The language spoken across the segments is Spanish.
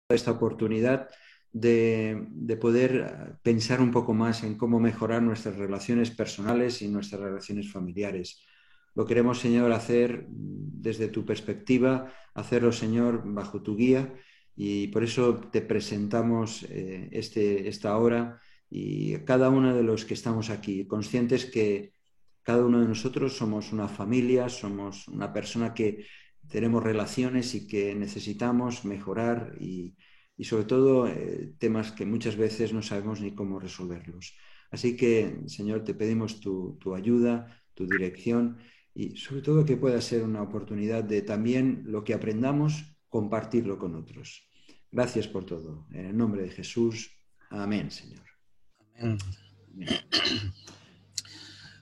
esta oportunidad de poder pensar un poco más en cómo mejorar nuestras relaciones personales y nuestras relaciones familiares. Lo queremos, Señor, hacer desde tu perspectiva, hacerlo, Señor, bajo tu guía, y por eso te presentamos esta hora y cada uno de los que estamos aquí, conscientes que cada uno de nosotros somos una familia, somos una persona que tenemos relaciones y que necesitamos mejorar y sobre todo temas que muchas veces no sabemos ni cómo resolverlos. Así que, Señor, te pedimos tu ayuda, tu dirección y sobre todo que pueda ser una oportunidad de también lo que aprendamos, compartirlo con otros. Gracias por todo. En el nombre de Jesús. Amén, Señor. Amén. Amén.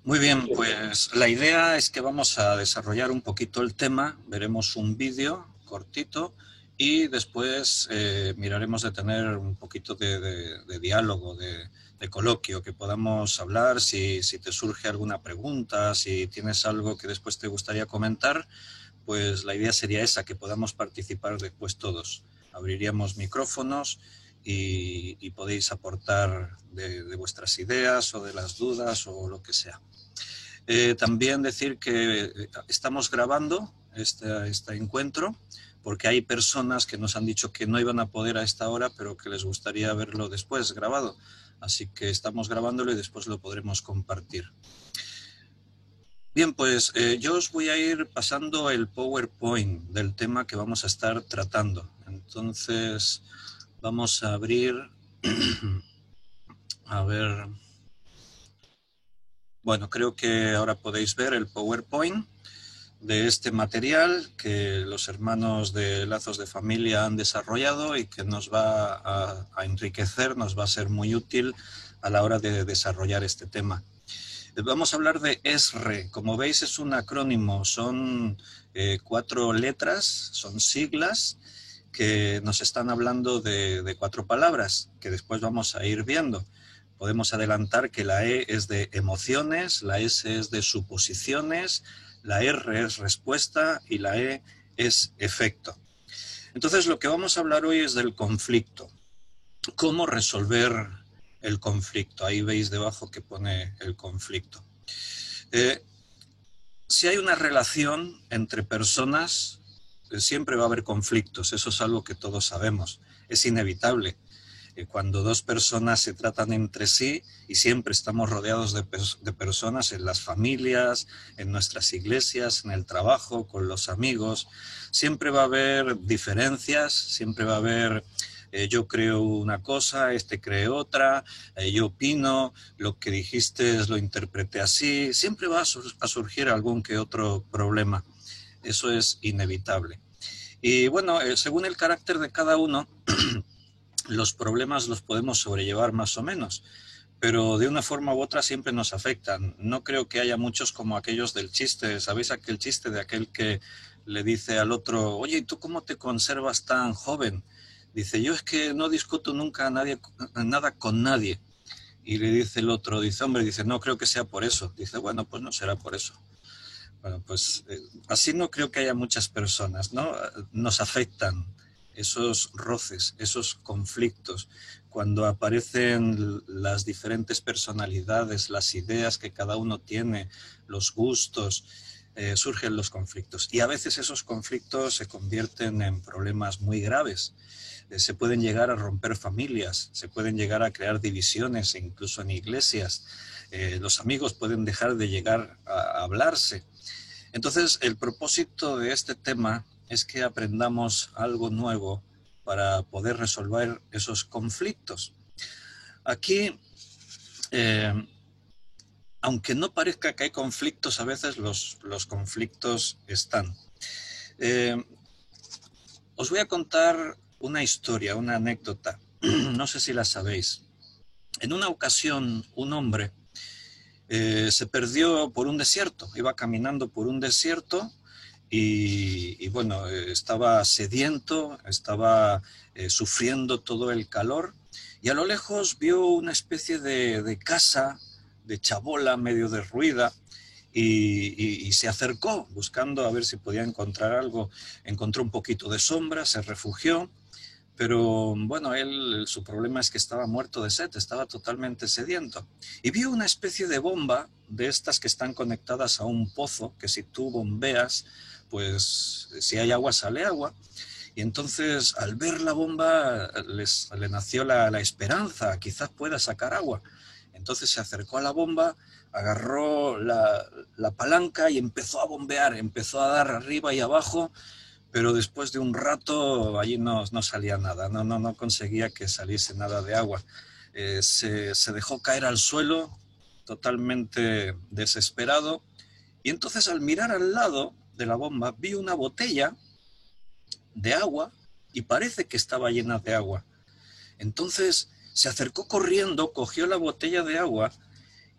Muy bien, pues la idea es que vamos a desarrollar un poquito el tema, veremos un vídeo cortito y después miraremos de tener un poquito de diálogo, de coloquio, que podamos hablar si te surge alguna pregunta, si tienes algo que después te gustaría comentar, pues la idea sería esa, que podamos participar después todos. Abriríamos micrófonos y podéis aportar de vuestras ideas o de las dudas o lo que sea. También decir que estamos grabando este encuentro porque hay personas que nos han dicho que no iban a poder a esta hora, pero que les gustaría verlo después grabado. Así que estamos grabándolo y después lo podremos compartir. Bien, pues yo os voy a ir pasando el PowerPoint del tema que vamos a estar tratando. Entonces, vamos a abrir, a ver, bueno, creo que ahora podéis ver el PowerPoint de este material que los hermanos de Lazos de Familia han desarrollado y que nos va a enriquecer, nos va a ser muy útil a la hora de desarrollar este tema. Vamos a hablar de ESRE. Como veis, es un acrónimo, son 4 letras, son siglas que nos están hablando de 4 palabras que después vamos a ir viendo. Podemos adelantar que la E es de emociones, la S es de suposiciones, la R es respuesta y la E es efecto. Entonces, lo que vamos a hablar hoy es del conflicto. ¿Cómo resolver el conflicto? Ahí veis debajo que pone el conflicto. Si hay una relación entre personas, siempre va a haber conflictos. Eso es algo que todos sabemos. Es inevitable. Cuando dos personas se tratan entre sí, y siempre estamos rodeados de personas en las familias, en nuestras iglesias, en el trabajo, con los amigos, siempre va a haber diferencias, siempre va a haber yo creo una cosa, este cree otra, yo opino, lo que dijiste lo interpreté así, siempre va a surgir algún que otro problema. Eso es inevitable. Y bueno, según el carácter de cada uno, los problemas los podemos sobrellevar más o menos, pero de una forma u otra siempre nos afectan. No creo que haya muchos como aquellos del chiste. ¿Sabéis aquel chiste de aquel que le dice al otro, oye, ¿y tú cómo te conservas tan joven? Dice, yo es que no discuto nunca nada con nadie. Y le dice el otro, dice, hombre, dice, no creo que sea por eso. Dice, bueno, pues no será por eso. Bueno, pues así no creo que haya muchas personas, ¿no? Nos afectan esos roces, esos conflictos, cuando aparecen las diferentes personalidades, las ideas que cada uno tiene, los gustos, surgen los conflictos. Y a veces esos conflictos se convierten en problemas muy graves. Se pueden llegar a romper familias, se pueden llegar a crear divisiones, incluso en iglesias. Los amigos pueden dejar de llegar a hablarse. Entonces, el propósito de este tema es que aprendamos algo nuevo para poder resolver esos conflictos. Aquí, aunque no parezca que hay conflictos, a veces los conflictos están. Os voy a contar una historia, una anécdota. No sé si la sabéis. En una ocasión, un hombre se perdió por un desierto, iba caminando por un desierto y bueno, estaba sediento, estaba sufriendo todo el calor y a lo lejos vio una especie de casa, de chabola medio derruida y se acercó buscando a ver si podía encontrar algo. Encontró un poquito de sombra, se refugió, Pero bueno, su problema es que estaba muerto de sed, estaba totalmente sediento. Y vio una especie de bomba de estas que están conectadas a un pozo, que si tú bombeas, pues si hay agua, sale agua. Y entonces al ver la bomba le nació la esperanza, quizás pueda sacar agua. Entonces se acercó a la bomba, agarró la palanca y empezó a bombear, empezó a dar arriba y abajo, pero después de un rato allí no salía nada, no conseguía que saliese nada de agua. Se dejó caer al suelo totalmente desesperado, y entonces al mirar al lado de la bomba vi una botella de agua y parece que estaba llena de agua. Entonces se acercó corriendo, cogió la botella de agua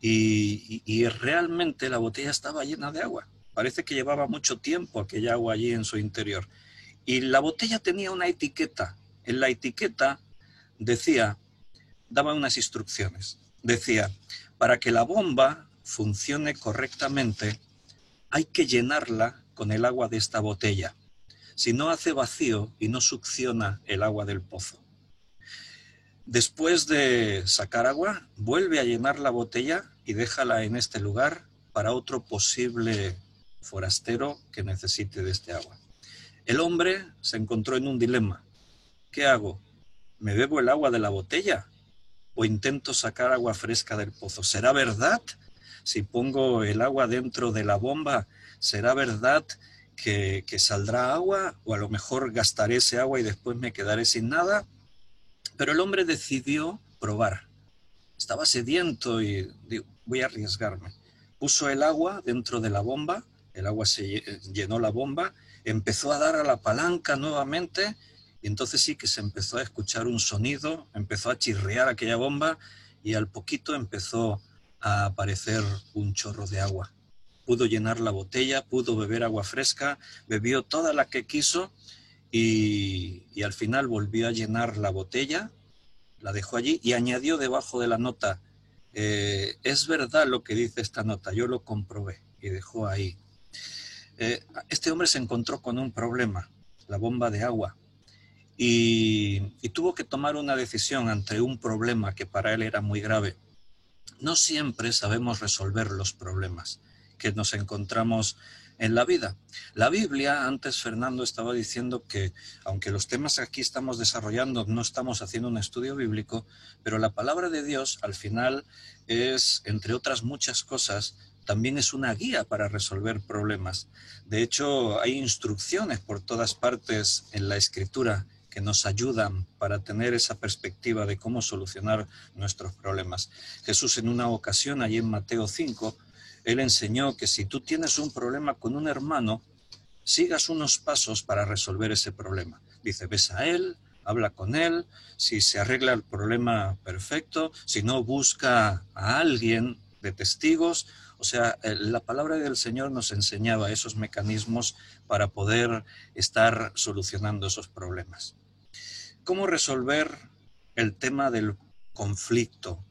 y realmente la botella estaba llena de agua. Parece que llevaba mucho tiempo aquella agua allí en su interior. Y la botella tenía una etiqueta. En la etiqueta decía, daba unas instrucciones. Decía, para que la bomba funcione correctamente, hay que llenarla con el agua de esta botella. Si no, hace vacío y no succiona el agua del pozo. Después de sacar agua, vuelve a llenar la botella y déjala en este lugar para otro posible forastero que necesite de este agua. El hombre se encontró en un dilema. ¿Qué hago? ¿Me bebo el agua de la botella o intento sacar agua fresca del pozo? ¿Será verdad? Si pongo el agua dentro de la bomba, ¿será verdad que saldrá agua? O a lo mejor gastaré ese agua y después me quedaré sin nada. Pero el hombre decidió probar. Estaba sediento y digo, voy a arriesgarme. Puso el agua dentro de la bomba, el agua se llenó la bomba, empezó a dar a la palanca nuevamente y entonces sí que se empezó a escuchar un sonido, empezó a chirriar aquella bomba y al poquito empezó a aparecer un chorro de agua. Pudo llenar la botella, pudo beber agua fresca, bebió toda la que quiso y al final volvió a llenar la botella, la dejó allí y añadió debajo de la nota, es verdad lo que dice esta nota, yo lo comprobé, y dejó ahí. Este hombre se encontró con un problema, la bomba de agua, y tuvo que tomar una decisión ante un problema que para él era muy grave. No siempre sabemos resolver los problemas que nos encontramos en la vida. La Biblia, antes Fernando estaba diciendo que, aunque los temas que aquí estamos desarrollando no estamos haciendo un estudio bíblico, pero la palabra de Dios al final es, entre otras muchas cosas, también es una guía para resolver problemas. De hecho, hay instrucciones por todas partes en la Escritura que nos ayudan para tener esa perspectiva de cómo solucionar nuestros problemas. Jesús en una ocasión, allí en Mateo 5, él enseñó que si tú tienes un problema con un hermano, sigas unos pasos para resolver ese problema. Dice, ves a él, habla con él, si se arregla el problema, perfecto, si no, busca a alguien de testigos. O sea, la palabra del Señor nos enseñaba esos mecanismos para poder estar solucionando esos problemas. ¿Cómo resolver el tema del conflicto?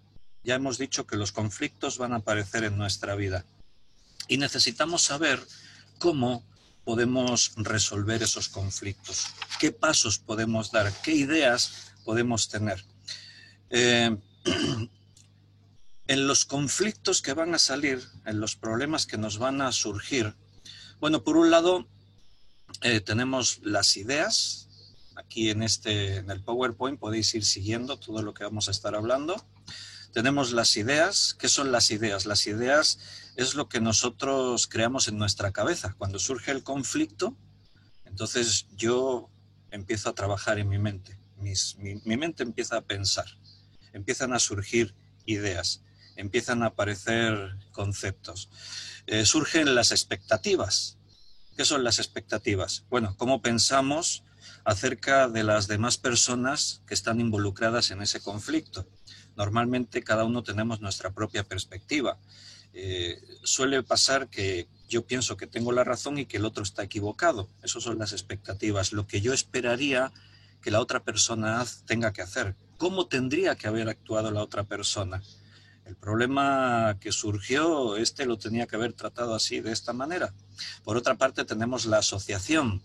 Ya hemos dicho que los conflictos van a aparecer en nuestra vida y necesitamos saber cómo podemos resolver esos conflictos, qué pasos podemos dar, qué ideas podemos tener. En los conflictos que van a salir, en los problemas que nos van a surgir, bueno, por un lado tenemos las ideas. Aquí en el PowerPoint podéis ir siguiendo todo lo que vamos a estar hablando. Tenemos las ideas. ¿Qué son las ideas? Las ideas es lo que nosotros creamos en nuestra cabeza. Cuando surge el conflicto, entonces yo empiezo a trabajar en mi mente. Mi mente empieza a pensar. Empiezan a surgir ideas. Empiezan a aparecer conceptos. Surgen las expectativas. ¿Qué son las expectativas? Bueno, cómo pensamos acerca de las demás personas que están involucradas en ese conflicto. Normalmente cada uno tenemos nuestra propia perspectiva. Suele pasar que yo pienso que tengo la razón y que el otro está equivocado. Esas son las expectativas, lo que yo esperaría que la otra persona tenga que hacer. ¿Cómo tendría que haber actuado la otra persona? El problema que surgió, lo tenía que haber tratado así, de esta manera. Por otra parte, tenemos la asociación.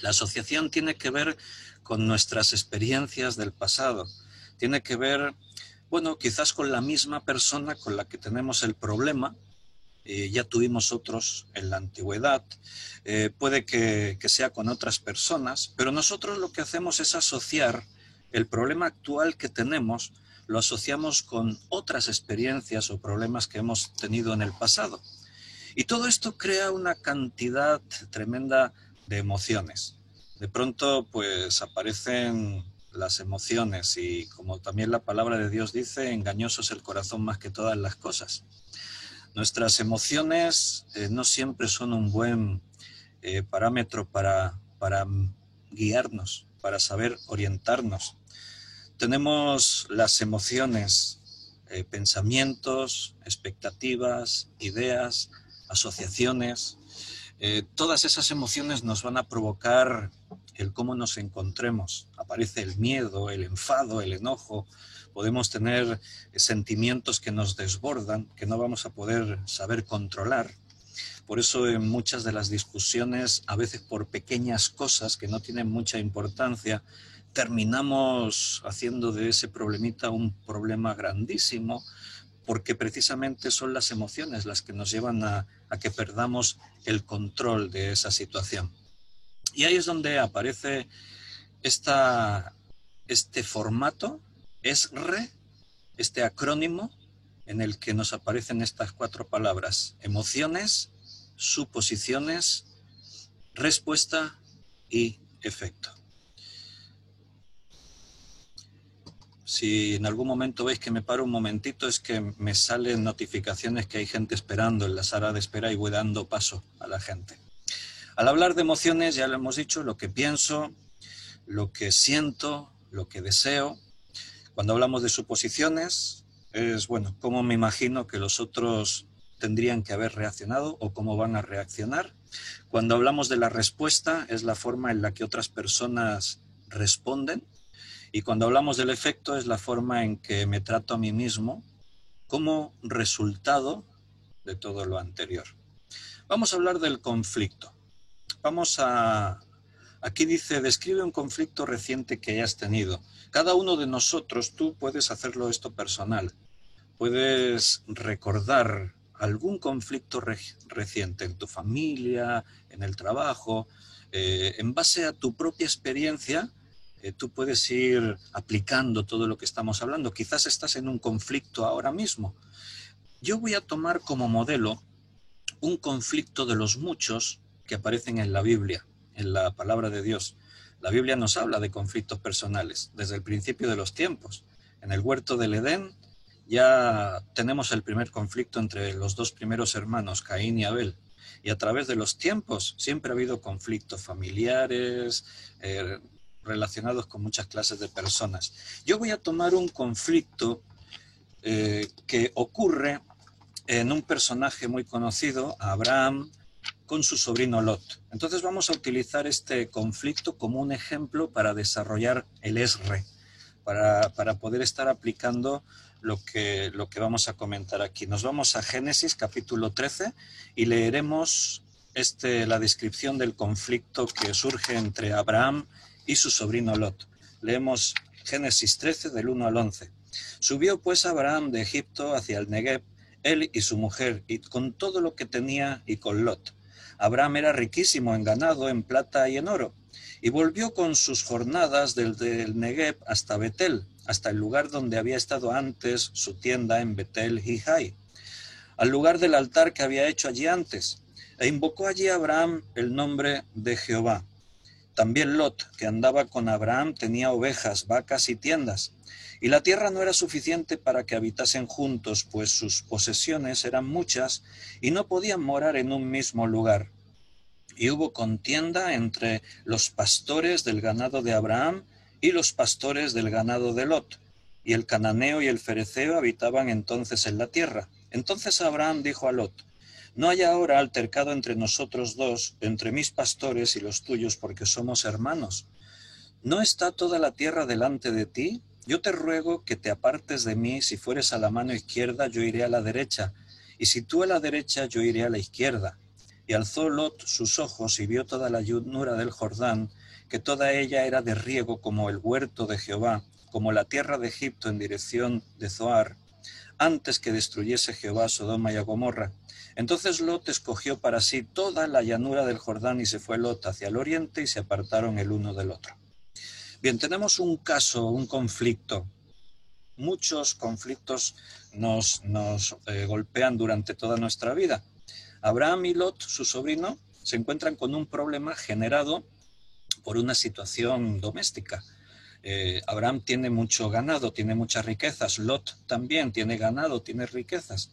La asociación tiene que ver con nuestras experiencias del pasado. Tiene que ver, bueno, quizás con la misma persona con la que tenemos el problema. Ya tuvimos otros en la antigüedad. Puede que sea con otras personas, pero nosotros lo que hacemos es asociar el problema actual que tenemos, lo asociamos con otras experiencias o problemas que hemos tenido en el pasado. Y todo esto crea una cantidad tremenda de emociones. De pronto, pues aparecen las emociones y, como también la palabra de Dios dice, engañoso es el corazón más que todas las cosas. Nuestras emociones no siempre son un buen parámetro para guiarnos, para saber orientarnos. Tenemos las emociones, pensamientos, expectativas, ideas, asociaciones. Todas esas emociones nos van a provocar el cómo nos encontremos. Aparece el miedo, el enfado, el enojo. Podemos tener sentimientos que nos desbordan, que no vamos a poder saber controlar. Por eso en muchas de las discusiones, a veces por pequeñas cosas que no tienen mucha importancia, terminamos haciendo de ese problemita un problema grandísimo, porque precisamente son las emociones las que nos llevan a que perdamos el control de esa situación. Y ahí es donde aparece este formato, ESRE, este acrónimo en el que nos aparecen estas 4 palabras: emociones, suposiciones, respuesta y efecto. Si en algún momento veis que me paro un momentito, es que me salen notificaciones que hay gente esperando en la sala de espera y voy dando paso a la gente. Al hablar de emociones, ya lo hemos dicho, lo que pienso, lo que siento, lo que deseo. Cuando hablamos de suposiciones, es, bueno, cómo me imagino que los otros tendrían que haber reaccionado o cómo van a reaccionar. Cuando hablamos de la respuesta, es la forma en la que otras personas responden. Y cuando hablamos del efecto, es la forma en que me trato a mí mismo como resultado de todo lo anterior. Vamos a hablar del conflicto. Aquí dice, describe un conflicto reciente que hayas tenido. Cada uno de nosotros, tú puedes hacerlo esto personal. Puedes recordar algún conflicto reciente en tu familia, en el trabajo. En base a tu propia experiencia, tú puedes ir aplicando todo lo que estamos hablando. Quizás estás en un conflicto ahora mismo. Yo voy a tomar como modelo un conflicto de los muchos que aparecen en la Biblia, en la palabra de Dios. La Biblia nos habla de conflictos personales desde el principio de los tiempos. En el huerto del Edén ya tenemos el primer conflicto entre los 2 primeros hermanos, Caín y Abel. Y a través de los tiempos siempre ha habido conflictos familiares, relacionados con muchas clases de personas. Yo voy a tomar un conflicto que ocurre en un personaje muy conocido, Abraham, con su sobrino Lot. Entonces vamos a utilizar este conflicto como un ejemplo para desarrollar el ESRE, para poder estar aplicando lo que vamos a comentar aquí. Nos vamos a Génesis capítulo 13 y leeremos la descripción del conflicto que surge entre Abraham y su sobrino Lot. Leemos Génesis 13 del 1 al 11. Subió pues Abraham de Egipto hacia el Negev, él y su mujer, y con todo lo que tenía, y con Lot. Abraham era riquísimo en ganado, en plata y en oro, y volvió con sus jornadas desde el Negev hasta Betel, hasta el lugar donde había estado antes su tienda en Betel y Jai, al lugar del altar que había hecho allí antes, e invocó allí a Abraham el nombre de Jehová. También Lot, que andaba con Abraham, tenía ovejas, vacas y tiendas, y la tierra no era suficiente para que habitasen juntos, pues sus posesiones eran muchas y no podían morar en un mismo lugar. Y hubo contienda entre los pastores del ganado de Abraham y los pastores del ganado de Lot, y el cananeo y el fereceo habitaban entonces en la tierra. Entonces Abraham dijo a Lot: no haya ahora altercado entre nosotros dos, entre mis pastores y los tuyos, porque somos hermanos. ¿No está toda la tierra delante de ti? Yo te ruego que te apartes de mí. Si fueres a la mano izquierda, yo iré a la derecha, y si tú a la derecha, yo iré a la izquierda. Y alzó Lot sus ojos y vio toda la llanura del Jordán, que toda ella era de riego como el huerto de Jehová, como la tierra de Egipto en dirección de Zoar, antes que destruyese Jehová Sodoma y a Gomorra. Entonces Lot escogió para sí toda la llanura del Jordán y se fue Lot hacia el oriente y se apartaron el uno del otro. Bien, tenemos un caso, un conflicto. Muchos conflictos nos golpean durante toda nuestra vida. Abraham y Lot, su sobrino, se encuentran con un problema generado por una situación doméstica. Abraham tiene mucho ganado, tiene muchas riquezas. Lot también tiene ganado, tiene riquezas.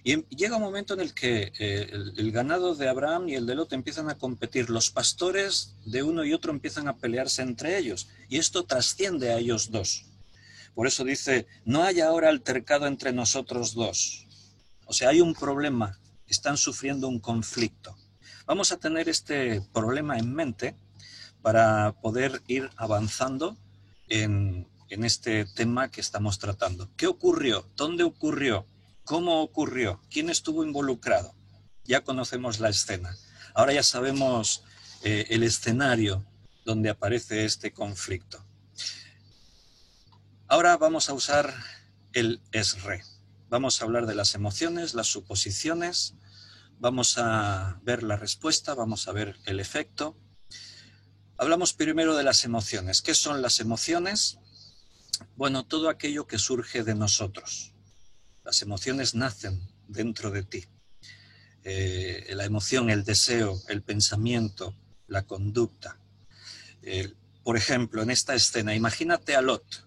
Y llega un momento en el que el ganado de Abraham y el de Lot empiezan a competir. Los pastores de uno y otro empiezan a pelearse entre ellos. Y esto trasciende a ellos dos. Por eso dice, no hay ahora altercado entre nosotros dos. O sea, hay un problema, están sufriendo un conflicto. Vamos a tener este problema en mente para poder ir avanzando en este tema que estamos tratando. ¿Qué ocurrió? ¿Dónde ocurrió? ¿Cómo ocurrió? ¿Quién estuvo involucrado? Ya conocemos la escena. Ahora ya sabemos el escenario donde aparece este conflicto. Ahora vamos a usar el es-re. Vamos a hablar de las emociones, las suposiciones, vamos a ver la respuesta, vamos a ver el efecto. Hablamos primero de las emociones. ¿Qué son las emociones? Bueno, todo aquello que surge de nosotros. Las emociones nacen dentro de ti. La emoción, el deseo, el pensamiento, la conducta. Por ejemplo, en esta escena, imagínate a Lot.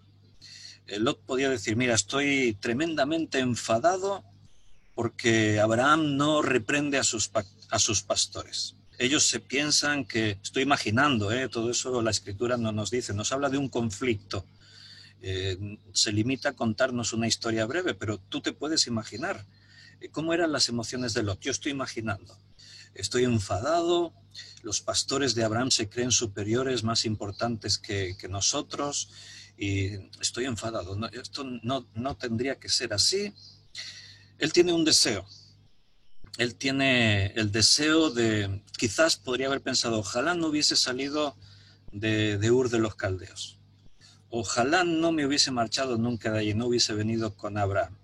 Lot podía decir, mira, estoy tremendamente enfadado porque Abraham no reprende a sus pastores. Ellos se piensan que, estoy imaginando, todo eso la escritura no nos dice, nos habla de un conflicto. Se limita a contarnos una historia breve, pero tú te puedes imaginar cómo eran las emociones de Lot. Yo estoy imaginando, estoy enfadado, los pastores de Abraham se creen superiores, más importantes que nosotros, y estoy enfadado. No, esto no tendría que ser así. Él tiene un deseo. Él tiene el deseo de, quizás podría haber pensado, ojalá no hubiese salido de Ur de los Caldeos. Ojalá no me hubiese marchado nunca de allí, no hubiese venido con Abraham.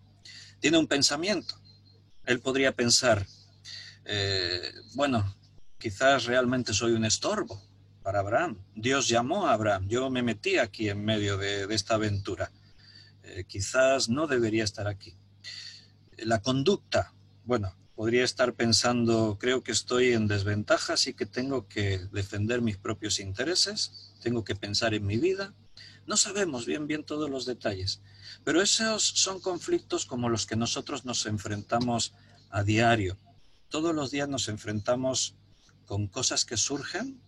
Tiene un pensamiento. Él podría pensar, bueno, quizás realmente soy un estorbo para Abraham. Dios llamó a Abraham, yo me metí aquí en medio de esta aventura. Quizás no debería estar aquí. La conducta, bueno, podría estar pensando, creo que estoy en desventaja, así que tengo que defender mis propios intereses, tengo que pensar en mi vida. No sabemos bien todos los detalles, pero esos son conflictos como los que nosotros nos enfrentamos a diario. Todos los días nos enfrentamos con cosas que surgen,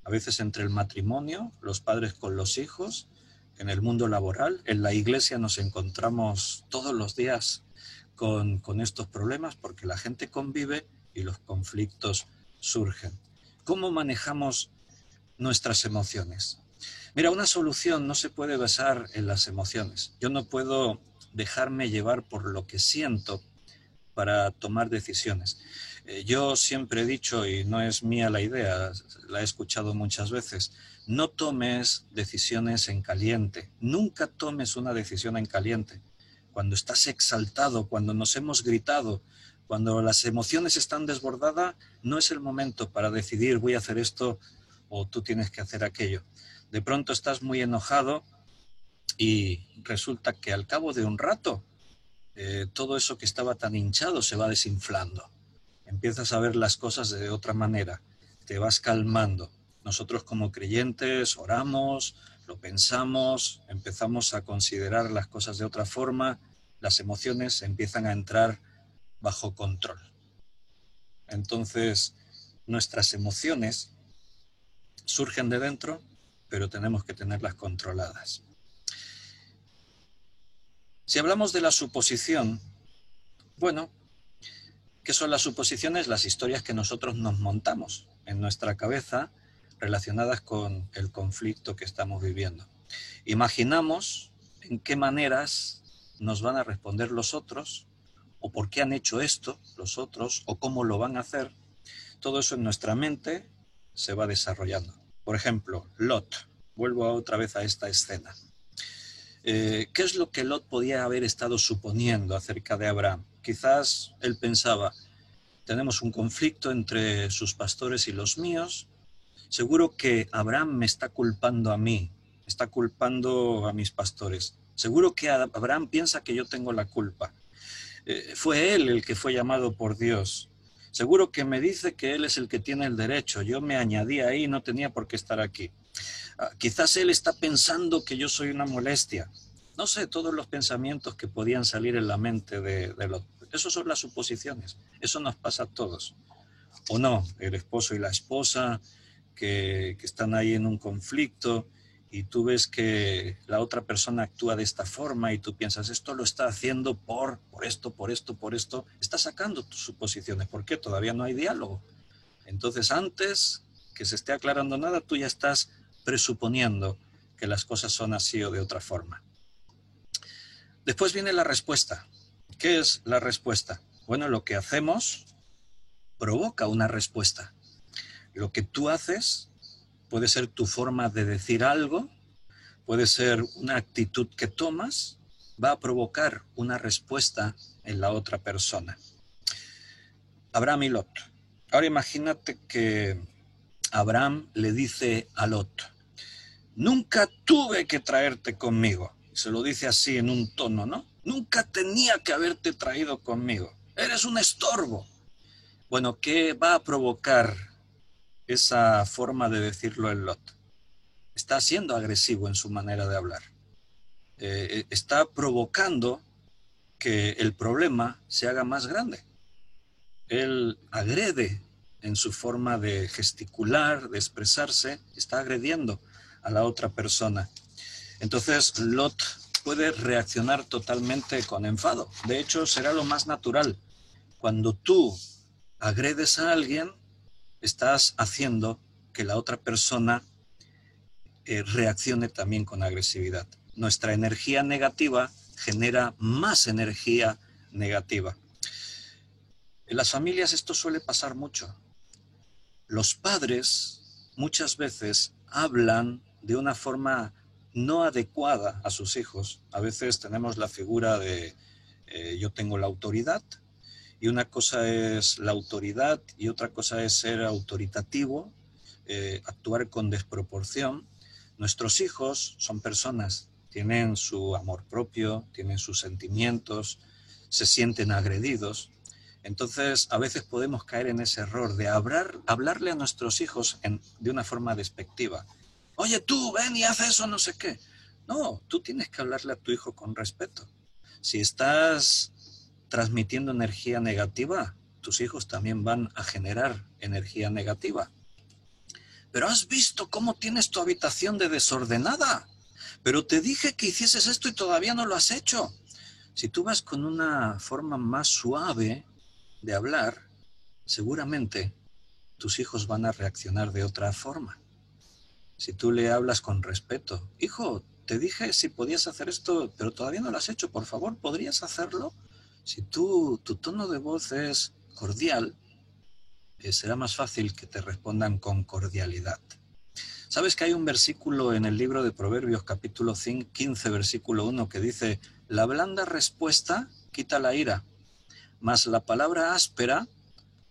a veces entre el matrimonio, los padres con los hijos, en el mundo laboral, en la iglesia nos encontramos todos los días con estos problemas porque la gente convive y los conflictos surgen. ¿Cómo manejamos nuestras emociones? Mira, una solución no se puede basar en las emociones. Yo no puedo dejarme llevar por lo que siento para tomar decisiones. Yo siempre he dicho, y no es mía la idea, la he escuchado muchas veces, no tomes decisiones en caliente. Nunca tomes una decisión en caliente. Cuando estás exaltado, cuando nos hemos gritado, cuando las emociones están desbordadas, no es el momento para decidir voy a hacer esto o tú tienes que hacer aquello. De pronto estás muy enojado y resulta que al cabo de un rato todo eso que estaba tan hinchado se va desinflando. Empiezas a ver las cosas de otra manera, te vas calmando. Nosotros como creyentes oramos, lo pensamos, empezamos a considerar las cosas de otra forma, las emociones empiezan a entrar bajo control. Entonces, nuestras emociones surgen de dentro, pero tenemos que tenerlas controladas. Si hablamos de la suposición, bueno, ¿qué son las suposiciones? Las historias que nosotros nos montamos en nuestra cabeza relacionadas con el conflicto que estamos viviendo. Imaginamos en qué maneras nos van a responder los otros, o por qué han hecho esto los otros, o cómo lo van a hacer. todo eso en nuestra mente se va desarrollando. Por ejemplo, Lot. Vuelvo otra vez a esta escena. ¿Qué es lo que Lot podía haber estado suponiendo acerca de Abraham? Quizás él pensaba, tenemos un conflicto entre sus pastores y los míos. Seguro que Abraham me está culpando a mí, está culpando a mis pastores. Seguro que Abraham piensa que yo tengo la culpa. Fue él el que fue llamado por Dios. Seguro que me dice que él es el que tiene el derecho. Yo me añadí ahí, no tenía por qué estar aquí. Quizás él está pensando que yo soy una molestia. No sé, todos los pensamientos que podían salir en la mente de Lot. Esas son las suposiciones. Eso nos pasa a todos. O no, el esposo y la esposa que están ahí en un conflicto y tú ves que la otra persona actúa de esta forma y tú piensas, esto lo está haciendo por esto, por esto, por esto. Está sacando tus suposiciones. ¿Por qué? Todavía no hay diálogo. Entonces, antes que se esté aclarando nada, tú ya estás presuponiendo que las cosas son así o de otra forma. Después viene la respuesta. ¿Qué es la respuesta? Bueno, lo que hacemos provoca una respuesta. Lo que tú haces puede ser tu forma de decir algo, puede ser una actitud que tomas, va a provocar una respuesta en la otra persona. Abraham y Lot. Ahora imagínate que Abraham le dice a Lot, nunca tuve que traerte conmigo. Se lo dice así en un tono, ¿no? Nunca tenía que haberte traído conmigo. Eres un estorbo. Bueno, ¿qué va a provocar esa forma de decirlo en Lot? Está siendo agresivo en su manera de hablar. Está provocando que el problema se haga más grande. Él agrede en su forma de gesticular, de expresarse, está agrediendo a la otra persona. Entonces Lot puede reaccionar totalmente con enfado. De hecho, será lo más natural. Cuando tú agredes a alguien, estás haciendo que la otra persona reaccione también con agresividad. Nuestra energía negativa genera más energía negativa. En las familias esto suele pasar mucho. Los padres muchas veces hablan de una forma no adecuada a sus hijos. A veces tenemos la figura de yo tengo la autoridad, y una cosa es la autoridad y otra cosa es ser autoritativo, actuar con desproporción. Nuestros hijos son personas, tienen su amor propio, tienen sus sentimientos, se sienten agredidos. Entonces, a veces podemos caer en ese error de hablarle a nuestros hijos de una forma despectiva. Oye, tú, ven y haz eso, no sé qué. No, tú tienes que hablarle a tu hijo con respeto. Si estás transmitiendo energía negativa, tus hijos también van a generar energía negativa. Pero has visto cómo tienes tu habitación de desordenada. Pero te dije que hicieses esto y todavía no lo has hecho. Si tú vas con una forma más suave de hablar, seguramente tus hijos van a reaccionar de otra forma. Si tú le hablas con respeto, hijo, te dije si podías hacer esto, pero todavía no lo has hecho, por favor, ¿podrías hacerlo? Si tu tono de voz es cordial, será más fácil que te respondan con cordialidad. ¿Sabes que hay un versículo en el libro de Proverbios, capítulo 15, versículo 1, que dice, la blanda respuesta quita la ira, mas la palabra áspera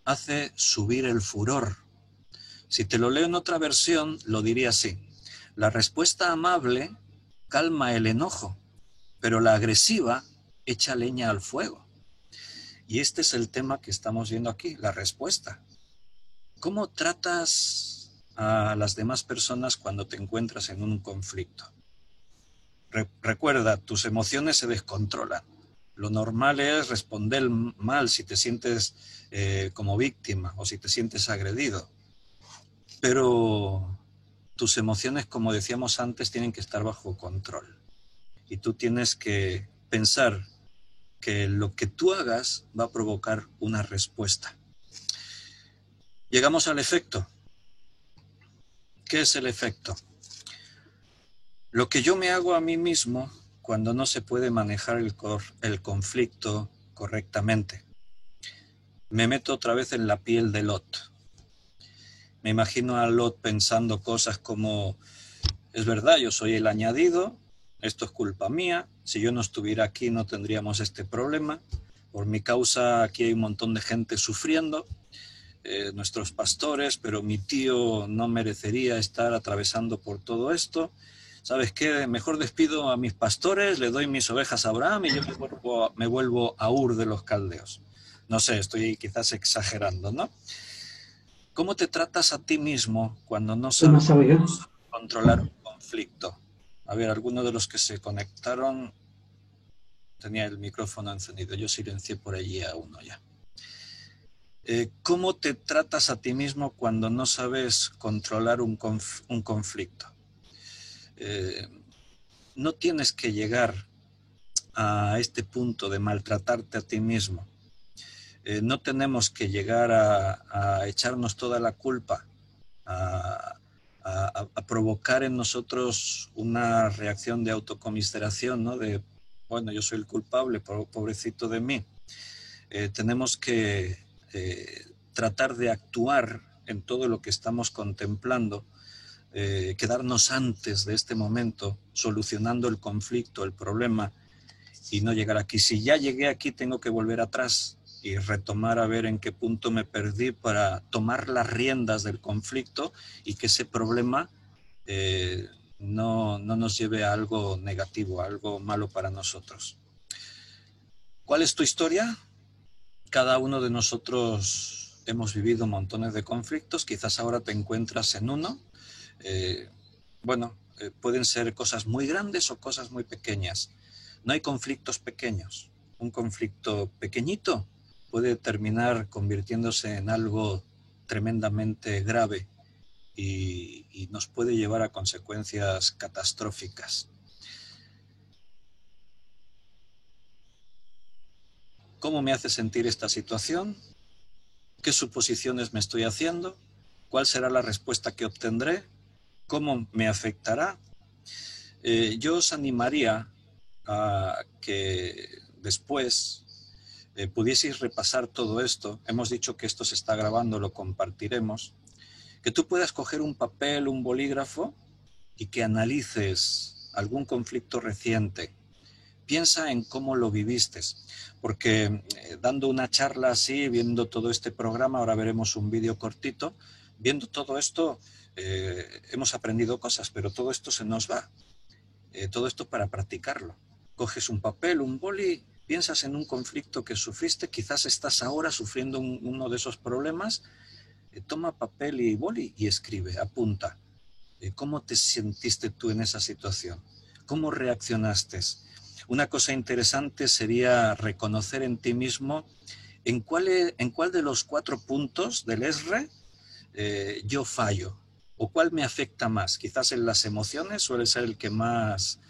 hace subir el furor? Si te lo leo en otra versión, lo diría así, la respuesta amable calma el enojo, pero la agresiva echa leña al fuego. Y este es el tema que estamos viendo aquí, la respuesta. ¿Cómo tratas a las demás personas cuando te encuentras en un conflicto? Recuerda, tus emociones se descontrolan. Lo normal es responder mal si te sientes como víctima o si te sientes agredido. Pero tus emociones, como decíamos antes, tienen que estar bajo control. Y tú tienes que pensar que lo que tú hagas va a provocar una respuesta. Llegamos al efecto. ¿Qué es el efecto? Lo que yo me hago a mí mismo cuando no se puede manejar el conflicto correctamente. Me meto otra vez en la piel de Lot. Me imagino a Lot pensando cosas como, es verdad, yo soy el añadido, esto es culpa mía, si yo no estuviera aquí no tendríamos este problema, por mi causa aquí hay un montón de gente sufriendo, nuestros pastores, pero mi tío no merecería estar atravesando por todo esto. ¿Sabes qué? Mejor despido a mis pastores, le doy mis ovejas a Abraham y yo me vuelvo a Ur de los Caldeos. No sé, estoy quizás exagerando, ¿no? ¿Cómo te tratas a ti mismo cuando no sabes controlar un conflicto? A ver, algunos de los que se conectaron tenía el micrófono encendido. Yo silencié por allí a uno ya. ¿Cómo te tratas a ti mismo cuando no sabes controlar un conflicto? No tienes que llegar a este punto de maltratarte a ti mismo. No tenemos que llegar a echarnos toda la culpa, a provocar en nosotros una reacción de autocomiseración, ¿no? De, bueno, yo soy el culpable, pobrecito de mí. Tenemos que tratar de actuar en todo lo que estamos contemplando, quedarnos antes de este momento, solucionando el conflicto, el problema, y no llegar aquí. Si ya llegué aquí, tengo que volver atrás y retomar a ver en qué punto me perdí para tomar las riendas del conflicto y que ese problema no nos lleve a algo negativo, a algo malo para nosotros. ¿Cuál es tu historia? Cada uno de nosotros hemos vivido montones de conflictos, quizás ahora te encuentras en uno. Pueden ser cosas muy grandes o cosas muy pequeñas. No hay conflictos pequeños. Un conflicto pequeñito puede terminar convirtiéndose en algo tremendamente grave y nos puede llevar a consecuencias catastróficas. ¿Cómo me hace sentir esta situación? ¿Qué suposiciones me estoy haciendo? ¿Cuál será la respuesta que obtendré? ¿Cómo me afectará? Yo os animaría a que después pudieseis repasar todo esto. Hemos dicho que esto se está grabando, lo compartiremos. Que tú puedas coger un papel, un bolígrafo y que analices algún conflicto reciente. Piensa en cómo lo viviste, porque dando una charla así, viendo todo este programa, ahora veremos un vídeo cortito, viendo todo esto, hemos aprendido cosas, pero todo esto se nos va. Todo esto para practicarlo. Coges un papel, un boli, piensas en un conflicto que sufriste, quizás estás ahora sufriendo uno de esos problemas, toma papel y boli y escribe, apunta. ¿Cómo te sentiste tú en esa situación? ¿Cómo reaccionaste? Una cosa interesante sería reconocer en ti mismo en cuál de los 4 puntos del ESRE yo fallo o cuál me afecta más. Quizás en las emociones suele ser el que más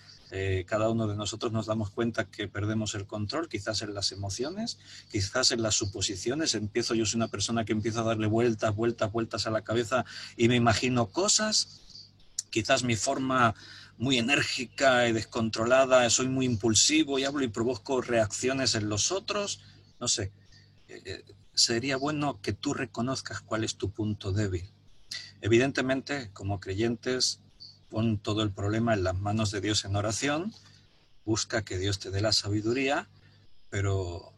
cada uno de nosotros nos damos cuenta que perdemos el control, quizás en las emociones, quizás en las suposiciones. Yo soy una persona que empieza a darle vueltas a la cabeza y me imagino cosas. Quizás mi forma muy enérgica y descontrolada, soy muy impulsivo y hablo y provoco reacciones en los otros. No sé, sería bueno que tú reconozcas cuál es tu punto débil. Evidentemente, como creyentes, pon todo el problema en las manos de Dios en oración, busca que Dios te dé la sabiduría, pero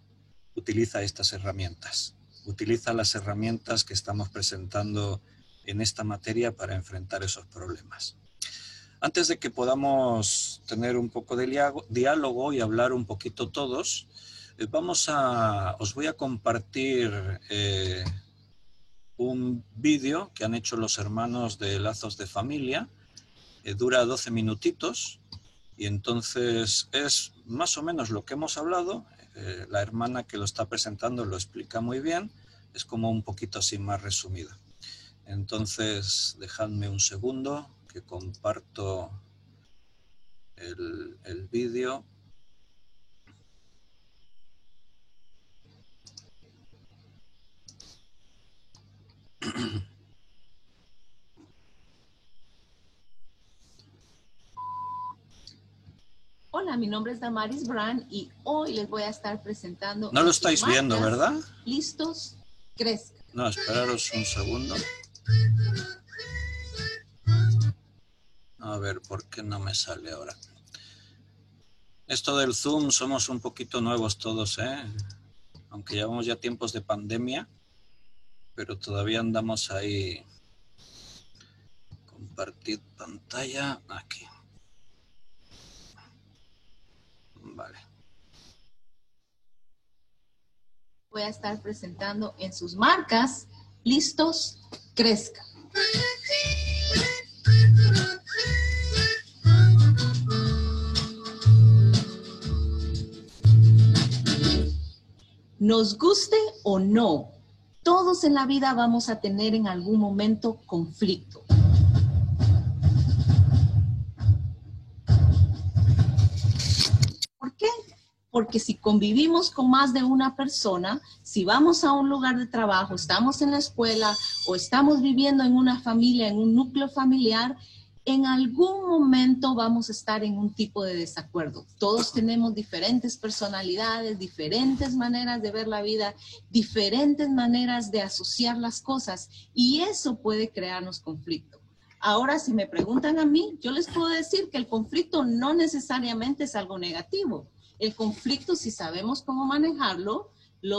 utiliza estas herramientas. Utiliza las herramientas que estamos presentando en esta materia para enfrentar esos problemas. Antes de que podamos tener un poco de diálogo y hablar un poquito todos, os voy a compartir un vídeo que han hecho los hermanos de Lazos de Familia. Dura 12 minutitos y entonces es más o menos lo que hemos hablado. La hermana que lo está presentando lo explica muy bien, es como un poquito así más resumido. Entonces, dejadme un segundo que comparto el vídeo. Hola, mi nombre es Damaris Brand y hoy les voy a estar presentando... No lo estáis viendo, ¿verdad? Listos, crezcan. No, esperaros un segundo. A ver, ¿por qué no me sale ahora? Esto del Zoom, somos un poquito nuevos todos, ¿eh? Aunque llevamos ya tiempos de pandemia, pero todavía andamos ahí. Compartir pantalla, aquí. Vale. Voy a estar presentando en sus marcas. ¿Listos? Crezca. Nos guste o no, todos en la vida vamos a tener en algún momento conflicto. ¿Por qué? Porque si convivimos con más de una persona, si vamos a un lugar de trabajo, estamos en la escuela o estamos viviendo en una familia, en un núcleo familiar, en algún momento vamos a estar en un tipo de desacuerdo. Todos tenemos diferentes personalidades, diferentes maneras de ver la vida, diferentes maneras de asociar las cosas y eso puede crearnos conflicto. Ahora, si me preguntan a mí, yo les puedo decir que el conflicto no necesariamente es algo negativo. El conflicto, si sabemos cómo manejarlo,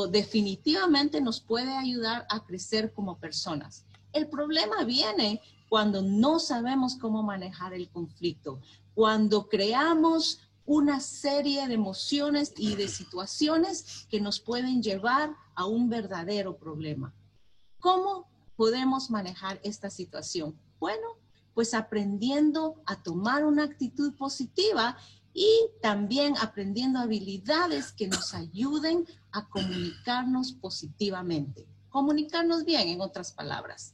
definitivamente nos puede ayudar a crecer como personas. El problema viene cuando no sabemos cómo manejar el conflicto, cuando creamos una serie de emociones y de situaciones que nos pueden llevar a un verdadero problema. ¿Cómo podemos manejar esta situación? Bueno, pues aprendiendo a tomar una actitud positiva y también aprendiendo habilidades que nos ayuden a comunicarnos positivamente. Comunicarnos bien, en otras palabras.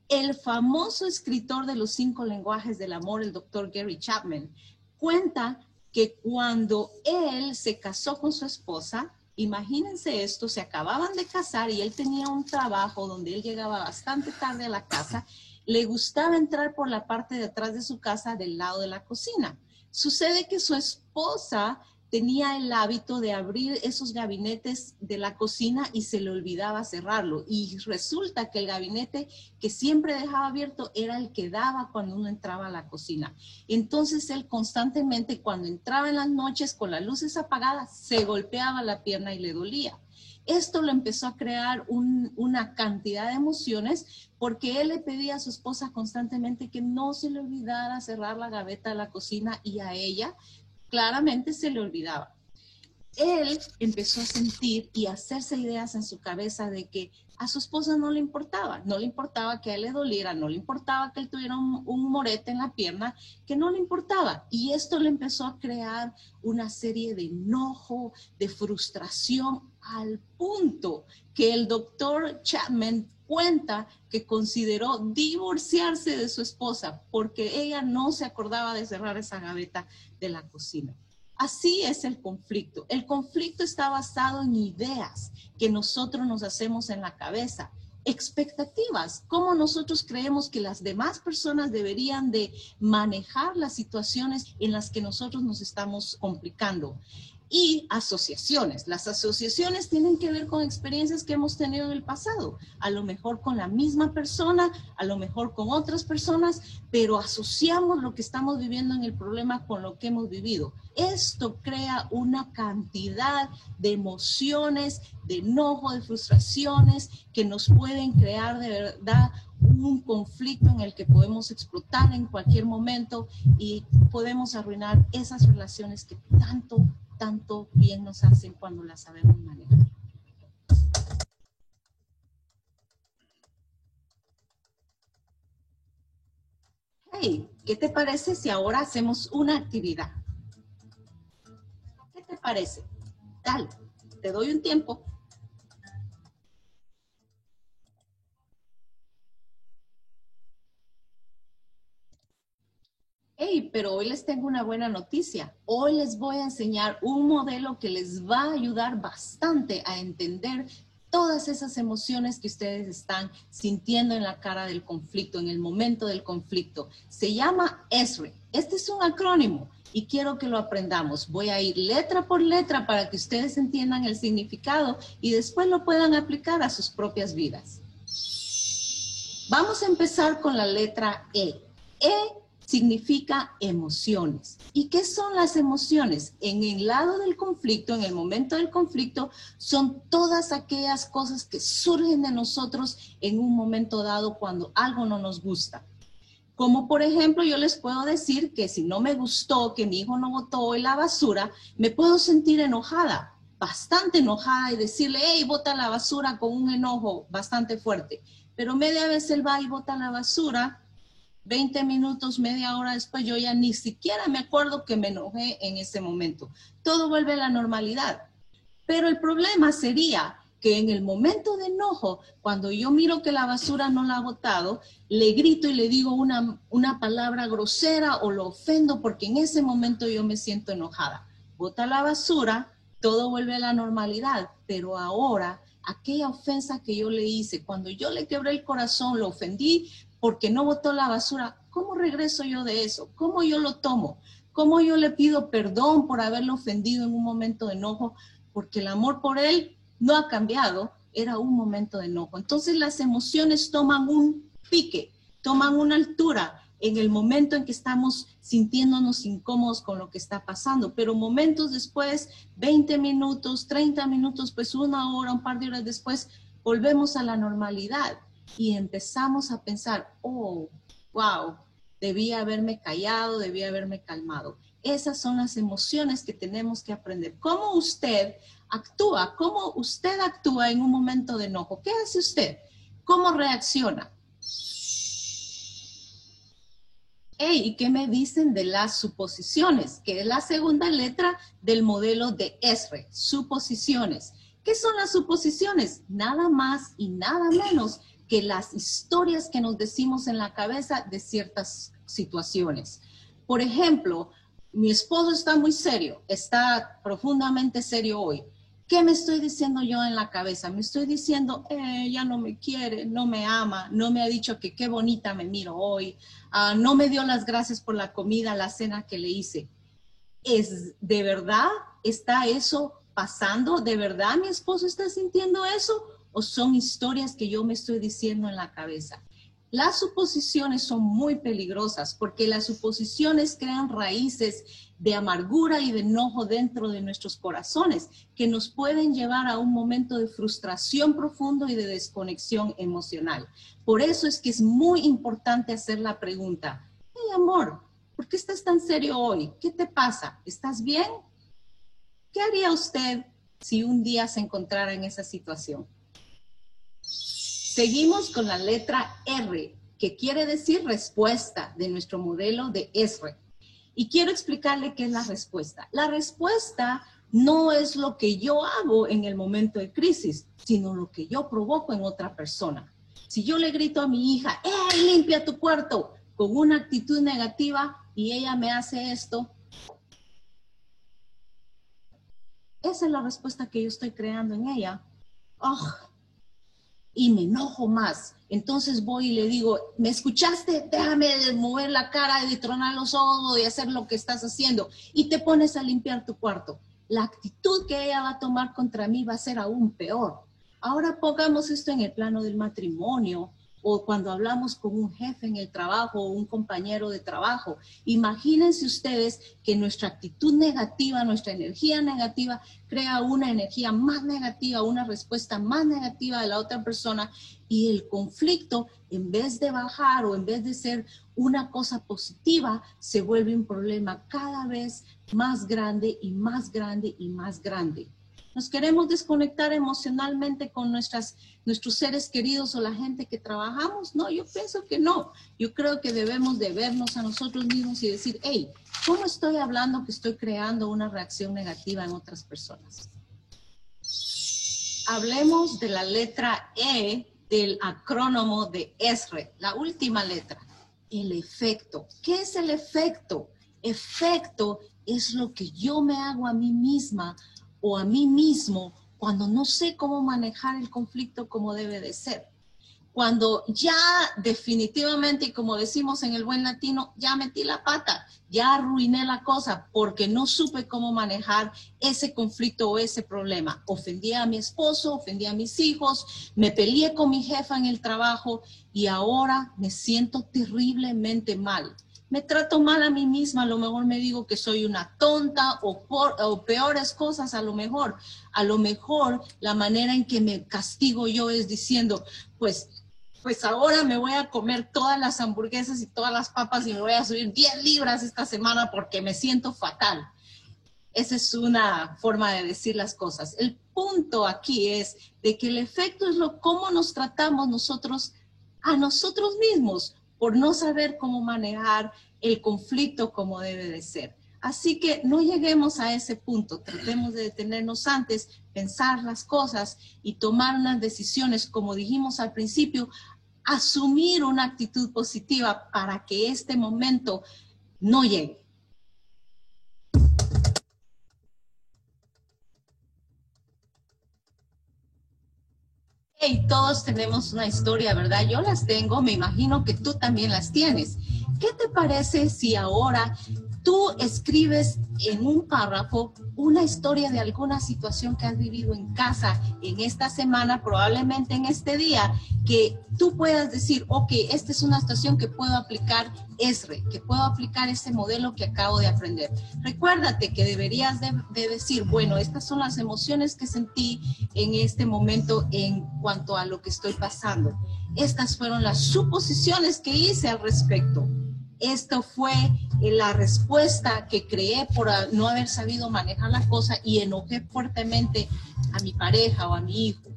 El famoso escritor de los 5 lenguajes del amor, el doctor Gary Chapman, cuenta que cuando él se casó con su esposa, imagínense esto, se acababan de casar y él tenía un trabajo donde él llegaba bastante tarde a la casa, le gustaba entrar por la parte de atrás de su casa del lado de la cocina. Sucede que su esposa tenía el hábito de abrir esos gabinetes de la cocina y se le olvidaba cerrarlo. Y resulta que el gabinete que siempre dejaba abierto era el que daba cuando uno entraba a la cocina. Entonces él constantemente cuando entraba en las noches con las luces apagadas se golpeaba la pierna y le dolía. Esto lo empezó a crear una cantidad de emociones porque él le pedía a su esposa constantemente que no se le olvidara cerrar la gaveta de la cocina y a ella claramente se le olvidaba. Él empezó a sentir y a hacerse ideas en su cabeza de que a su esposa no le importaba que a él le doliera, no le importaba que él tuviera un morete en la pierna, que no le importaba. Y esto le empezó a crear una serie de enojo, de frustración, al punto que el doctor Chapman cuenta que consideró divorciarse de su esposa porque ella no se acordaba de cerrar esa gaveta de la cocina. Así es el conflicto. El conflicto está basado en ideas que nosotros nos hacemos en la cabeza, expectativas, cómo nosotros creemos que las demás personas deberían de manejar las situaciones en las que nosotros nos estamos complicando. Y asociaciones. Las asociaciones tienen que ver con experiencias que hemos tenido en el pasado, a lo mejor con la misma persona, a lo mejor con otras personas, pero asociamos lo que estamos viviendo en el problema con lo que hemos vivido. Esto crea una cantidad de emociones, de enojo, de frustraciones que nos pueden crear de verdad un conflicto en el que podemos explotar en cualquier momento y podemos arruinar esas relaciones que tanto bien nos hacen cuando las sabemos manejar. Hey, ¿qué te parece si ahora hacemos una actividad? ¿Qué te parece? Dale, te doy un tiempo. Hey, pero hoy les tengo una buena noticia. Hoy les voy a enseñar un modelo que les va a ayudar bastante a entender todas esas emociones que ustedes están sintiendo en la cara del conflicto, en el momento del conflicto. Se llama ESRI. Este es un acrónimo y quiero que lo aprendamos. Voy a ir letra por letra para que ustedes entiendan el significado y después lo puedan aplicar a sus propias vidas. Vamos a empezar con la letra E. E significa emociones. ¿Y qué son las emociones? En el lado del conflicto, en el momento del conflicto, son todas aquellas cosas que surgen de nosotros en un momento dado cuando algo no nos gusta. Como por ejemplo, yo les puedo decir que si no me gustó que mi hijo no botó hoy la basura, me puedo sentir enojada, bastante enojada, y decirle, hey, bota la basura, con un enojo bastante fuerte. Pero media vez él va y bota la basura, 20 minutos, media hora después, yo ya ni siquiera me acuerdo que me enojé en ese momento. Todo vuelve a la normalidad. Pero el problema sería que en el momento de enojo, cuando yo miro que la basura no la ha botado, le grito y le digo una palabra grosera o lo ofendo porque en ese momento yo me siento enojada. Bota la basura, todo vuelve a la normalidad, pero ahora aquella ofensa que yo le hice, cuando yo le quebré el corazón, lo ofendí porque no botó la basura, ¿cómo regreso yo de eso? ¿Cómo yo lo tomo? ¿Cómo yo le pido perdón por haberlo ofendido en un momento de enojo? Porque el amor por él no ha cambiado, era un momento de enojo. Entonces las emociones toman un pique, toman una altura en el momento en que estamos sintiéndonos incómodos con lo que está pasando, pero momentos después, 20 minutos, 30 minutos, pues una hora, un par de horas después, volvemos a la normalidad y empezamos a pensar, oh, wow, debí haberme callado, debí haberme calmado. Esas son las emociones que tenemos que aprender. ¿Cómo usted actúa? ¿Cómo usted actúa en un momento de enojo? ¿Qué hace usted? ¿Cómo reacciona? Hey, ¿y qué me dicen de las suposiciones? Que es la segunda letra del modelo de Esri, suposiciones. ¿Qué son las suposiciones? Nada más y nada menos que las historias que nos decimos en la cabeza de ciertas situaciones. Por ejemplo, mi esposo está muy serio, está profundamente serio hoy. ¿Qué me estoy diciendo yo en la cabeza? Me estoy diciendo, ella no me quiere, no me ama, no me ha dicho que qué bonita me miro hoy, no me dio las gracias por la comida, la cena que le hice. ¿Es de verdad? ¿Está eso pasando? ¿De verdad mi esposo está sintiendo eso? ¿O son historias que yo me estoy diciendo en la cabeza? Las suposiciones son muy peligrosas porque las suposiciones crean raíces de amargura y de enojo dentro de nuestros corazones que nos pueden llevar a un momento de frustración profundo y de desconexión emocional. Por eso es que es muy importante hacer la pregunta, hey amor, ¿por qué estás tan serio hoy? ¿Qué te pasa? ¿Estás bien? ¿Qué haría usted si un día se encontrara en esa situación? Seguimos con la letra R, que quiere decir respuesta de nuestro modelo de Esri. Y quiero explicarle qué es la respuesta. La respuesta no es lo que yo hago en el momento de crisis, sino lo que yo provoco en otra persona. Si yo le grito a mi hija, ¡hey, limpia tu cuarto!, con una actitud negativa y ella me hace esto, esa es la respuesta que yo estoy creando en ella. ¡Oh! Y me enojo más. Entonces voy y le digo, ¿me escuchaste? Déjame de mover la cara, de tronar los ojos, de hacer lo que estás haciendo. Y te pones a limpiar tu cuarto. La actitud que ella va a tomar contra mí va a ser aún peor. Ahora pongamos esto en el plano del matrimonio o cuando hablamos con un jefe en el trabajo o un compañero de trabajo. Imagínense ustedes que nuestra actitud negativa, nuestra energía negativa, crea una energía más negativa, una respuesta más negativa de la otra persona y el conflicto, en vez de bajar o en vez de ser una cosa positiva, se vuelve un problema cada vez más grande y más grande y más grande. ¿Nos queremos desconectar emocionalmente con nuestros seres queridos o la gente que trabajamos? No, yo pienso que no. Yo creo que debemos de vernos a nosotros mismos y decir, hey, ¿cómo estoy hablando que estoy creando una reacción negativa en otras personas? Hablemos de la letra E del acrónimo de Esri, la última letra, el efecto. ¿Qué es el efecto? Efecto es lo que yo me hago a mí misma o a mí mismo cuando no sé cómo manejar el conflicto como debe de ser. cuando ya definitivamente, y como decimos en el buen latino, ya metí la pata, ya arruiné la cosa porque no supe cómo manejar ese conflicto o ese problema. Ofendí a mi esposo, ofendí a mis hijos, me peleé con mi jefa en el trabajo y ahora me siento terriblemente mal. Me trato mal a mí misma, a lo mejor me digo que soy una tonta o peores cosas a lo mejor. A lo mejor la manera en que me castigo yo es diciendo, pues ahora me voy a comer todas las hamburguesas y todas las papas y me voy a subir 10 libras esta semana porque me siento fatal. Esa es una forma de decir las cosas. El punto aquí es de que el efecto es cómo nos tratamos nosotros a nosotros mismos por no saber cómo manejar el conflicto como debe de ser. Así que no lleguemos a ese punto, tratemos de detenernos antes, pensar las cosas y tomar unas decisiones, como dijimos al principio, asumir una actitud positiva para que este momento no llegue. Y todos tenemos una historia, ¿verdad? Yo las tengo, me imagino que tú también las tienes. ¿Qué te parece si ahora tú escribes en un párrafo una historia de alguna situación que has vivido en casa en esta semana, probablemente en este día, que tú puedas decir, ok, esta es una situación que puedo aplicar ESRE, que puedo aplicar ese modelo que acabo de aprender? Recuérdate que deberías de decir, bueno, estas son las emociones que sentí en este momento en cuanto a lo que estoy pasando. Estas fueron las suposiciones que hice al respecto. Esto fue la respuesta que creé por no haber sabido manejar la cosa y enojé fuertemente a mi pareja o a mi hijo.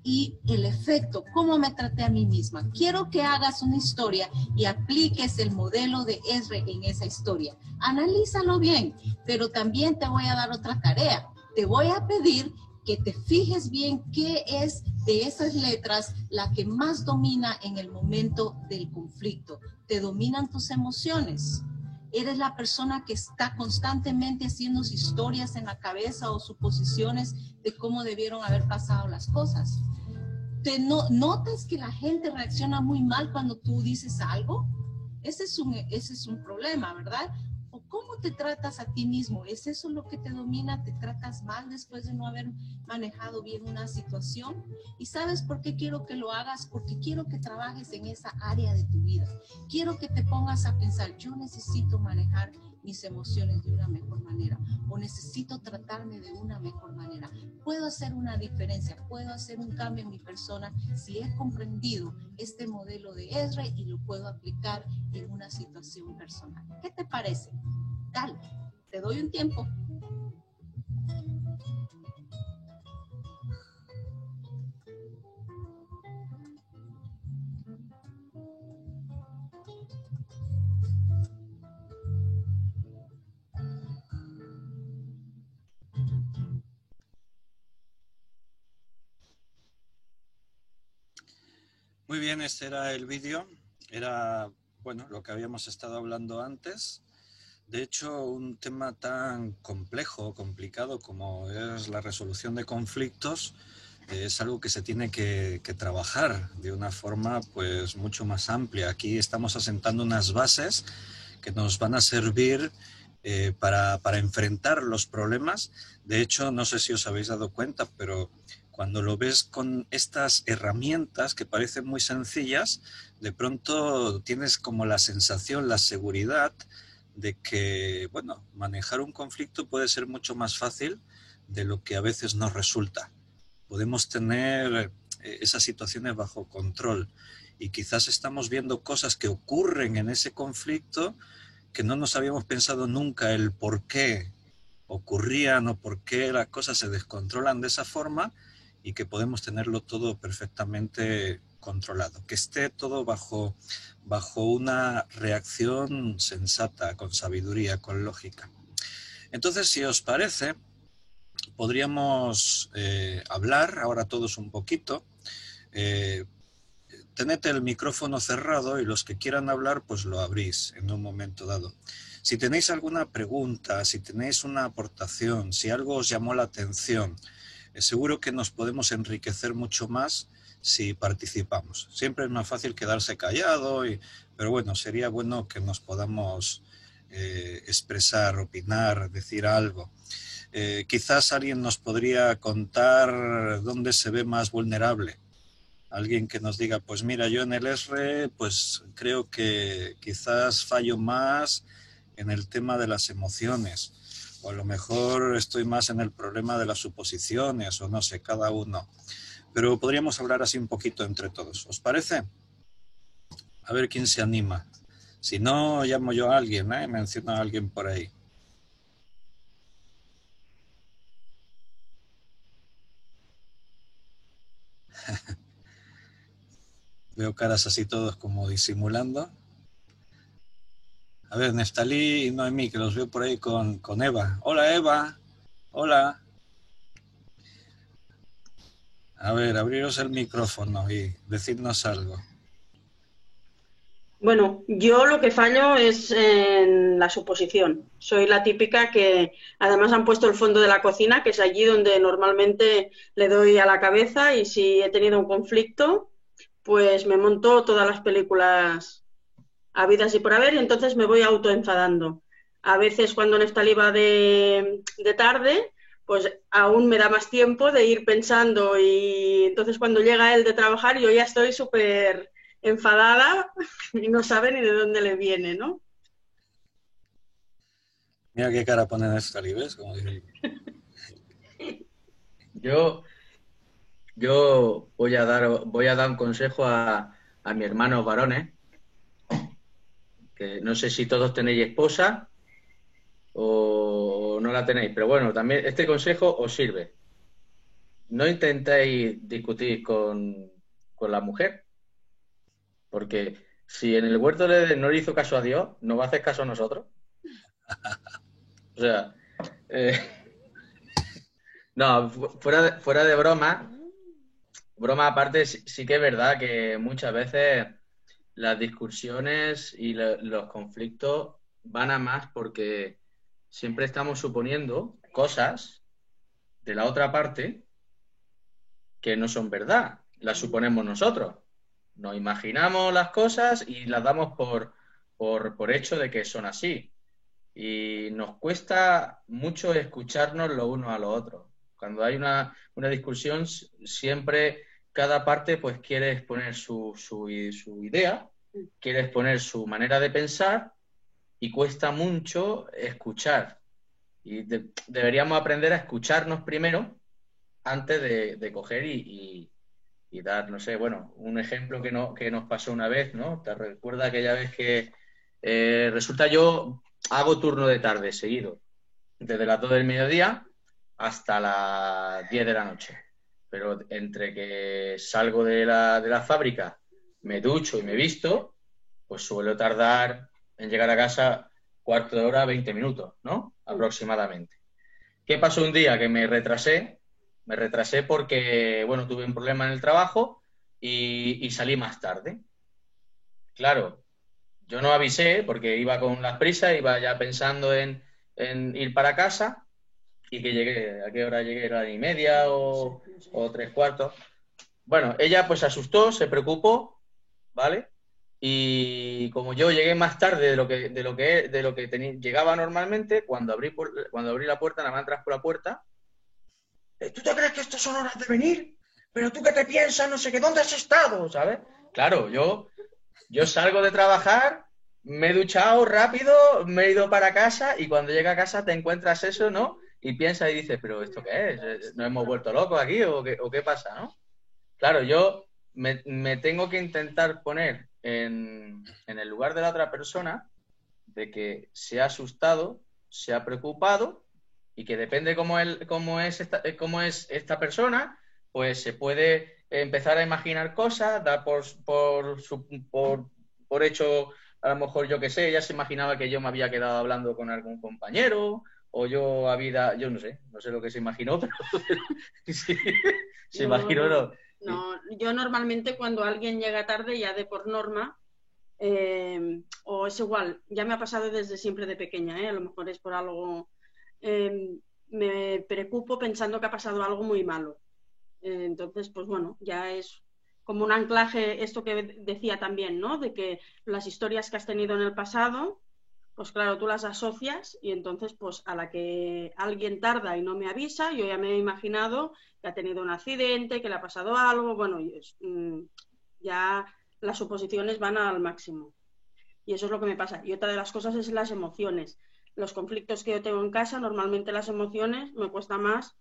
Y el efecto, cómo me traté a mí misma. Quiero que hagas una historia y apliques el modelo de ESRE en esa historia. Analízalo bien, pero también te voy a dar otra tarea. Te voy a pedir que te fijes bien qué es de esas letras la que más domina en el momento del conflicto. Te dominan tus emociones. Eres la persona que está constantemente haciendo historias en la cabeza o suposiciones de cómo debieron haber pasado las cosas. ¿Notas que la gente reacciona muy mal cuando tú dices algo? Ese es un problema, ¿verdad? ¿O cómo te tratas a ti mismo? ¿Es eso lo que te domina? ¿Te tratas mal después de no haber manejado bien una situación? ¿Y sabes por qué quiero que lo hagas? Porque quiero que trabajes en esa área de tu vida. Quiero que te pongas a pensar, yo necesito manejar mis emociones de una mejor manera o necesito tratarme de una mejor manera. Puedo hacer una diferencia, puedo hacer un cambio en mi persona si he comprendido este modelo de ESRE y lo puedo aplicar en una situación personal. ¿Qué te parece? Dale, te doy un tiempo. Muy bien, este era el vídeo. Era, bueno, lo que habíamos estado hablando antes. De hecho, un tema tan complejo, complicado como es la resolución de conflictos, es algo que se tiene que trabajar de una forma pues mucho más amplia. Aquí estamos asentando unas bases que nos van a servir para enfrentar los problemas. De hecho, no sé si os habéis dado cuenta, pero cuando lo ves con estas herramientas que parecen muy sencillas, de pronto tienes como la sensación, la seguridad de que, bueno, manejar un conflicto puede ser mucho más fácil de lo que a veces nos resulta. Podemos tener esas situaciones bajo control y quizás estamos viendo cosas que ocurren en ese conflicto que no nos habíamos pensado nunca el por qué ocurrían o por qué las cosas se descontrolan de esa forma, y que podemos tenerlo todo perfectamente controlado, que esté todo bajo una reacción sensata, con sabiduría, con lógica. Entonces, si os parece, podríamos hablar ahora todos un poquito. Tened el micrófono cerrado y los que quieran hablar, pues lo abrís en un momento dado. Si tenéis alguna pregunta, si tenéis una aportación, si algo os llamó la atención, seguro que nos podemos enriquecer mucho más si participamos. Siempre es más fácil quedarse callado, pero bueno, sería bueno que nos podamos expresar, opinar, decir algo. Quizás alguien nos podría contar dónde se ve más vulnerable. Alguien que nos diga, pues mira, yo en el ESRE, pues creo que quizás fallo más en el tema de las emociones, o a lo mejor estoy más en el problema de las suposiciones, o no sé, cada uno. Pero podríamos hablar así un poquito entre todos. ¿Os parece? A ver quién se anima. Si no, llamo yo a alguien, menciono a alguien por ahí. Veo caras así todos como disimulando. A ver, Neftalí y Noemí, que los veo por ahí con Eva. Hola, Eva. Hola. A ver, abriros el micrófono y decidnos algo. Bueno, yo lo que fallo es en la suposición. Soy la típica que además han puesto el fondo de la cocina, que es allí donde normalmente le doy a la cabeza, y si he tenido un conflicto, pues me monto todas las películas habidas y por haber, y entonces me voy autoenfadando. A veces cuando Neftalí va de tarde, pues aún me da más tiempo de ir pensando, y entonces cuando llega él de trabajar yo ya estoy súper enfadada y no sabe ni de dónde le viene, ¿no? Mira qué cara pone Neftalí, ¿ves? Como dice. Yo voy a dar un consejo a mis hermanos varones, que no sé si todos tenéis esposa o no la tenéis, pero bueno, también este consejo os sirve. No intentéis discutir con la mujer, porque si en el huerto no le hizo caso a Dios, ¿no va a hacer caso a nosotros? O sea, no, fuera de broma aparte, sí que es verdad que muchas veces las discusiones y los conflictos van a más porque siempre estamos suponiendo cosas de la otra parte que no son verdad, las suponemos nosotros. Nos imaginamos las cosas y las damos por hecho de que son así. Y nos cuesta mucho escucharnos los unos a los otros. Cuando hay una discusión, siempre cada parte pues quiere exponer su idea, quiere exponer su manera de pensar, y cuesta mucho escuchar. Y deberíamos aprender a escucharnos primero antes de coger y dar, no sé, bueno, un ejemplo que nos pasó una vez, ¿no? ¿Te recuerda aquella vez que resulta yo hago turno de tarde seguido, desde las 2 del mediodía hasta las 10 de la noche? Pero entre que salgo de la fábrica, me ducho y me visto, pues suelo tardar en llegar a casa cuarto de hora, 20 minutos, ¿no? Aproximadamente. ¿Qué pasó un día? Que me retrasé porque, bueno, tuve un problema en el trabajo y salí más tarde. Claro, yo no avisé porque iba con las prisas, iba ya pensando en ir para casa, y que llegué, ¿a qué hora llegué? ¿Era 1:30 o 3:15? Bueno, ella pues se asustó, se preocupó, ¿vale? Y como yo llegué más tarde de lo que llegaba normalmente, cuando abrí la puerta, nada más entras por la puerta, ¿tú te crees que estas son horas de venir? ¿Pero tú qué te piensas? No sé qué, ¿dónde has estado? ¿Sabes? Claro, yo salgo de trabajar, me he duchado rápido, me he ido para casa, y cuando llega a casa te encuentras eso, ¿no? Y piensas y dices, ¿pero esto qué es? ¿Nos hemos vuelto locos aquí o qué pasa, no? Claro, yo me tengo que intentar poner en el lugar de la otra persona, de que se ha asustado, se ha preocupado, y que depende cómo es esta persona, pues se puede empezar a imaginar cosas, dar por hecho, a lo mejor, yo qué sé, ella se imaginaba que yo me había quedado hablando con algún compañero, o yo no sé lo que se imaginó, pero sí, se imaginó, ¿no? No, yo normalmente cuando alguien llega tarde, ya de por norma, o es igual, ya me ha pasado desde siempre de pequeña, a lo mejor es por algo, me preocupo pensando que ha pasado algo muy malo. Entonces, pues bueno, ya es como un anclaje, esto que decía también, ¿no? De que las historias que has tenido en el pasado, pues claro, tú las asocias y entonces pues a la que alguien tarda y no me avisa, yo ya me he imaginado que ha tenido un accidente, que le ha pasado algo, bueno, ya las suposiciones van al máximo. Y eso es lo que me pasa. Y otra de las cosas es las emociones. Los conflictos que yo tengo en casa, normalmente las emociones me cuesta más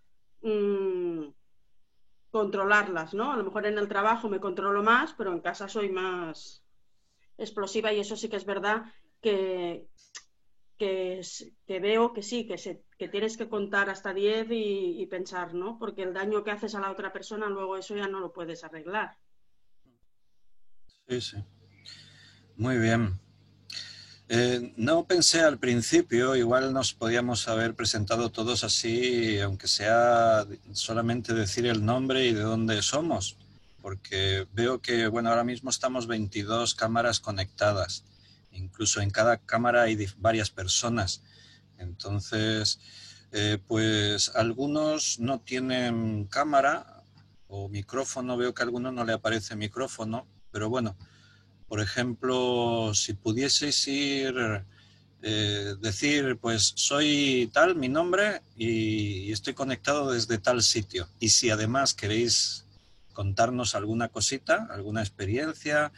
controlarlas, ¿no? A lo mejor en el trabajo me controlo más, pero en casa soy más explosiva y eso sí que es verdad que, que veo que sí, que tienes que contar hasta 10 y pensar, ¿no? Porque el daño que haces a la otra persona, luego eso ya no lo puedes arreglar. Sí, sí. Muy bien. No pensé al principio, igual nos podíamos haber presentado todos así, aunque sea solamente decir el nombre y de dónde somos, porque veo que, bueno, ahora mismo estamos 22 cámaras conectadas, incluso en cada cámara hay varias personas, entonces, pues algunos no tienen cámara o micrófono, veo que a algunos no le aparece micrófono, pero bueno. Por ejemplo, si pudieseis decir, pues soy tal, mi nombre, y estoy conectado desde tal sitio. Y si además queréis contarnos alguna cosita, alguna experiencia,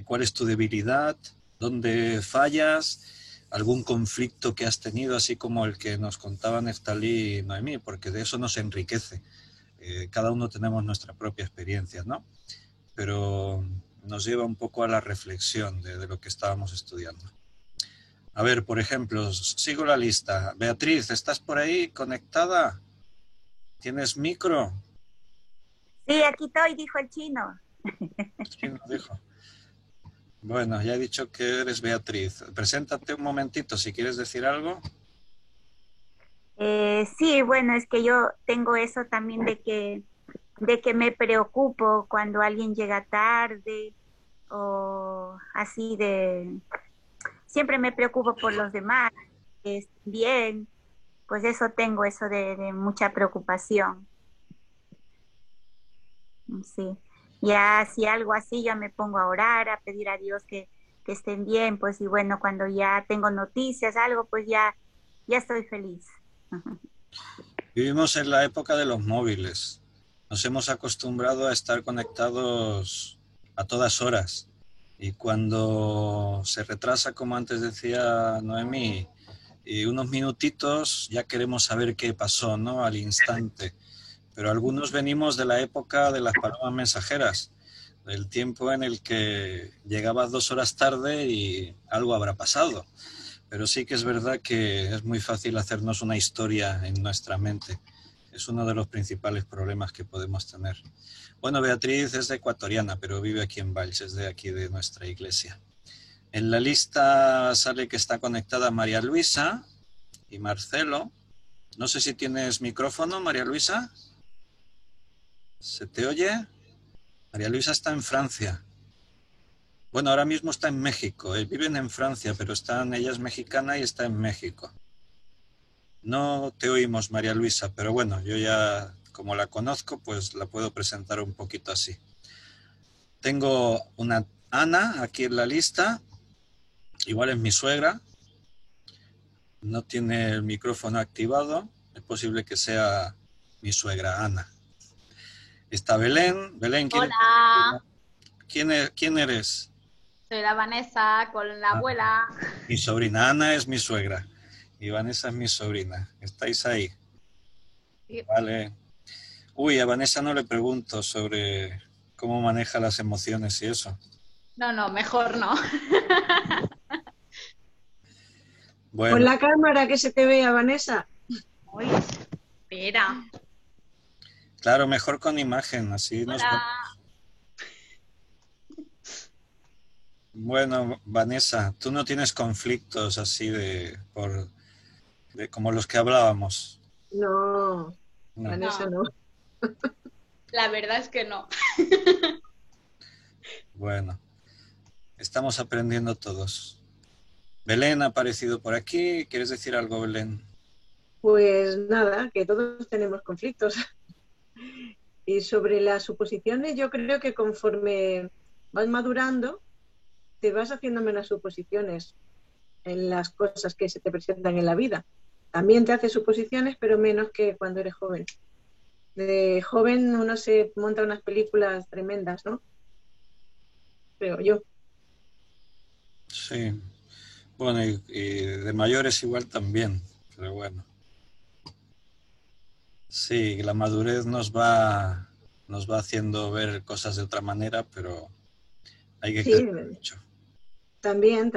cuál es tu debilidad, dónde fallas, algún conflicto que has tenido, así como el que nos contaban Neftalí y Noemí, porque de eso nos enriquece. Cada uno tenemos nuestra propia experiencia, ¿no? Pero nos lleva un poco a la reflexión de lo que estábamos estudiando. A ver, por ejemplo, sigo la lista. Beatriz, ¿estás por ahí conectada? ¿Tienes micro? Sí, aquí estoy, dijo el chino. ¿Quién lo dijo? Bueno, ya he dicho que eres Beatriz. Preséntate un momentito si quieres decir algo. Sí, bueno, es que yo tengo eso también de que me preocupo cuando alguien llega tarde o así de... Siempre me preocupo por los demás, que estén bien, pues eso tengo, eso de mucha preocupación. Sí, ya si algo así, ya me pongo a orar, a pedir a Dios que estén bien, pues y bueno, cuando ya tengo noticias, algo, pues ya estoy feliz. Vivimos en la época de los móviles. Nos hemos acostumbrado a estar conectados a todas horas. Y cuando se retrasa, como antes decía Noemí, y unos minutitos ya queremos saber qué pasó, ¿no? Al instante. Pero algunos venimos de la época de las palomas mensajeras, del tiempo en el que llegabas 2 horas tarde y algo habrá pasado. Pero sí que es verdad que es muy fácil hacernos una historia en nuestra mente. Es uno de los principales problemas que podemos tener. Bueno, Beatriz es de ecuatoriana, pero vive aquí en Valls, es de aquí de nuestra iglesia. En la lista sale que está conectada María Luisa y Marcelo. No sé si tienes micrófono, María Luisa. ¿Se te oye? María Luisa está en Francia. Bueno, ahora mismo está en México. Viven en Francia, pero ella es mexicana y está en México. No te oímos, María Luisa, pero bueno, yo ya, como la conozco, pues la puedo presentar un poquito así. Tengo una Ana aquí en la lista. Igual es mi suegra. No tiene el micrófono activado. Es posible que sea mi suegra, Ana. Está Belén. Belén, Hola, ¿quién eres? soy la Vanessa con la abuela. Mi sobrina. Ana es mi suegra. Y Vanessa es mi sobrina. ¿Estáis ahí? Sí. Vale. Uy, a Vanessa no le pregunto sobre cómo maneja las emociones y eso. No, mejor no. Bueno. Con la cámara que se te vea, Vanessa. Uy, espera. Claro, mejor con imagen, así nos Hola. Bueno, Vanessa, tú no tienes conflictos así de como los que hablábamos. No, No. Vanessa no. La verdad es que no. Bueno, estamos aprendiendo todos. Belén ha aparecido por aquí. ¿Quieres decir algo, Belén? Pues nada, que todos tenemos conflictos. Y sobre las suposiciones, yo creo que conforme vas madurando, te vas haciendo menos suposiciones en las cosas que se te presentan en la vida. También te haces suposiciones, pero menos que cuando eres joven. De joven uno se monta unas películas tremendas, ¿no? Creo yo. Sí. Bueno, y de mayores igual también, pero bueno. Sí, la madurez nos va haciendo ver cosas de otra manera, pero hay que Sí, crecer mucho. también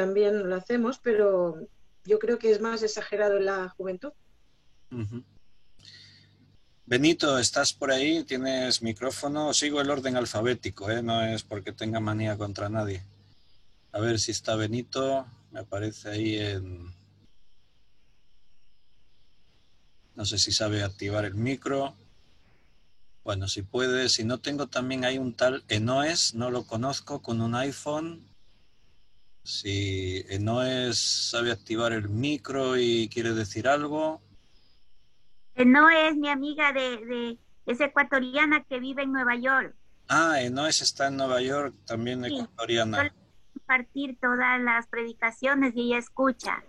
lo hacemos, pero yo creo que es más exagerado en la juventud. Ujú. Benito, ¿estás por ahí? ¿Tienes micrófono? Sigo el orden alfabético, ¿eh? No es porque tenga manía contra nadie. A ver si está Benito. Me aparece ahí en... No sé si sabe activar el micro. Bueno, si puede. Si no, tengo también ahí un tal Enoes. No lo conozco, con un iPhone. Si Enoes sabe activar el micro y quiere decir algo. No es mi amiga es ecuatoriana que vive en Nueva York. Ah, Enoes está en Nueva York, también Sí, ecuatoriana. suele compartir todas las predicaciones y ella escucha.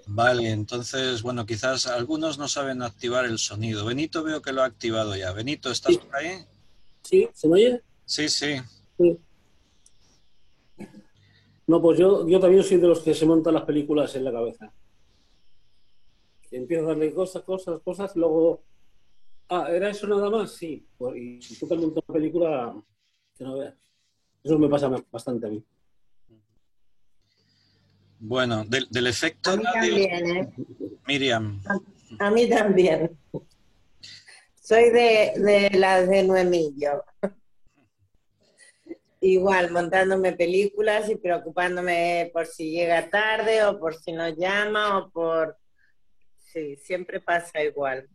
Vale, entonces, bueno, quizás algunos no saben activar el sonido. Benito veo que lo ha activado ya. Benito, ¿estás por ahí? ¿Sí? ¿Se me oye? Sí, sí. Sí. No, pues yo también soy de los que se montan las películas en la cabeza. Empiezo a darle cosas, luego... Ah, ¿era eso nada más? Sí. Pues, y tú te montas una película que no veas. Eso me pasa bastante a mí. Bueno, del efecto A mí nadie... también, ¿eh? Miriam. A mí también. Soy de las de Noemillo. Igual, montándome películas y preocupándome por si llega tarde o por si nos llama o por... Sí, siempre pasa igual.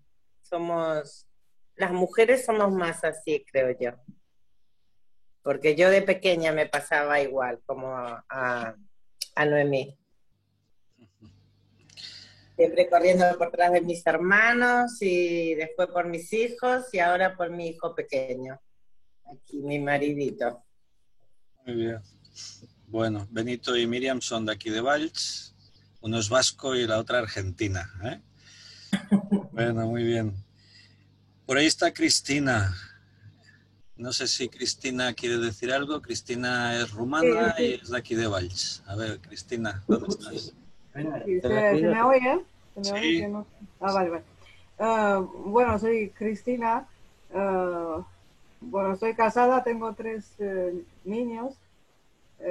Las mujeres somos más así, creo yo. Porque yo de pequeña me pasaba igual, como a Noemí. Siempre corriendo por detrás de mis hermanos y después por mis hijos y ahora por mi hijo pequeño. Aquí mi maridito. Muy bien. Bueno, Benito y Miriam son de aquí de Valls. Uno es vasco y la otra argentina, ¿eh? Bueno, muy bien. Por ahí está Cristina. No sé si Cristina quiere decir algo. Cristina es rumana y es de aquí de Valls. A ver, Cristina, ¿dónde estás? ¿Se me oye? ¿Se me oye? Sí. Que no... Ah, vale. Bueno, soy Cristina. Bueno, soy casada, tengo 3 niños.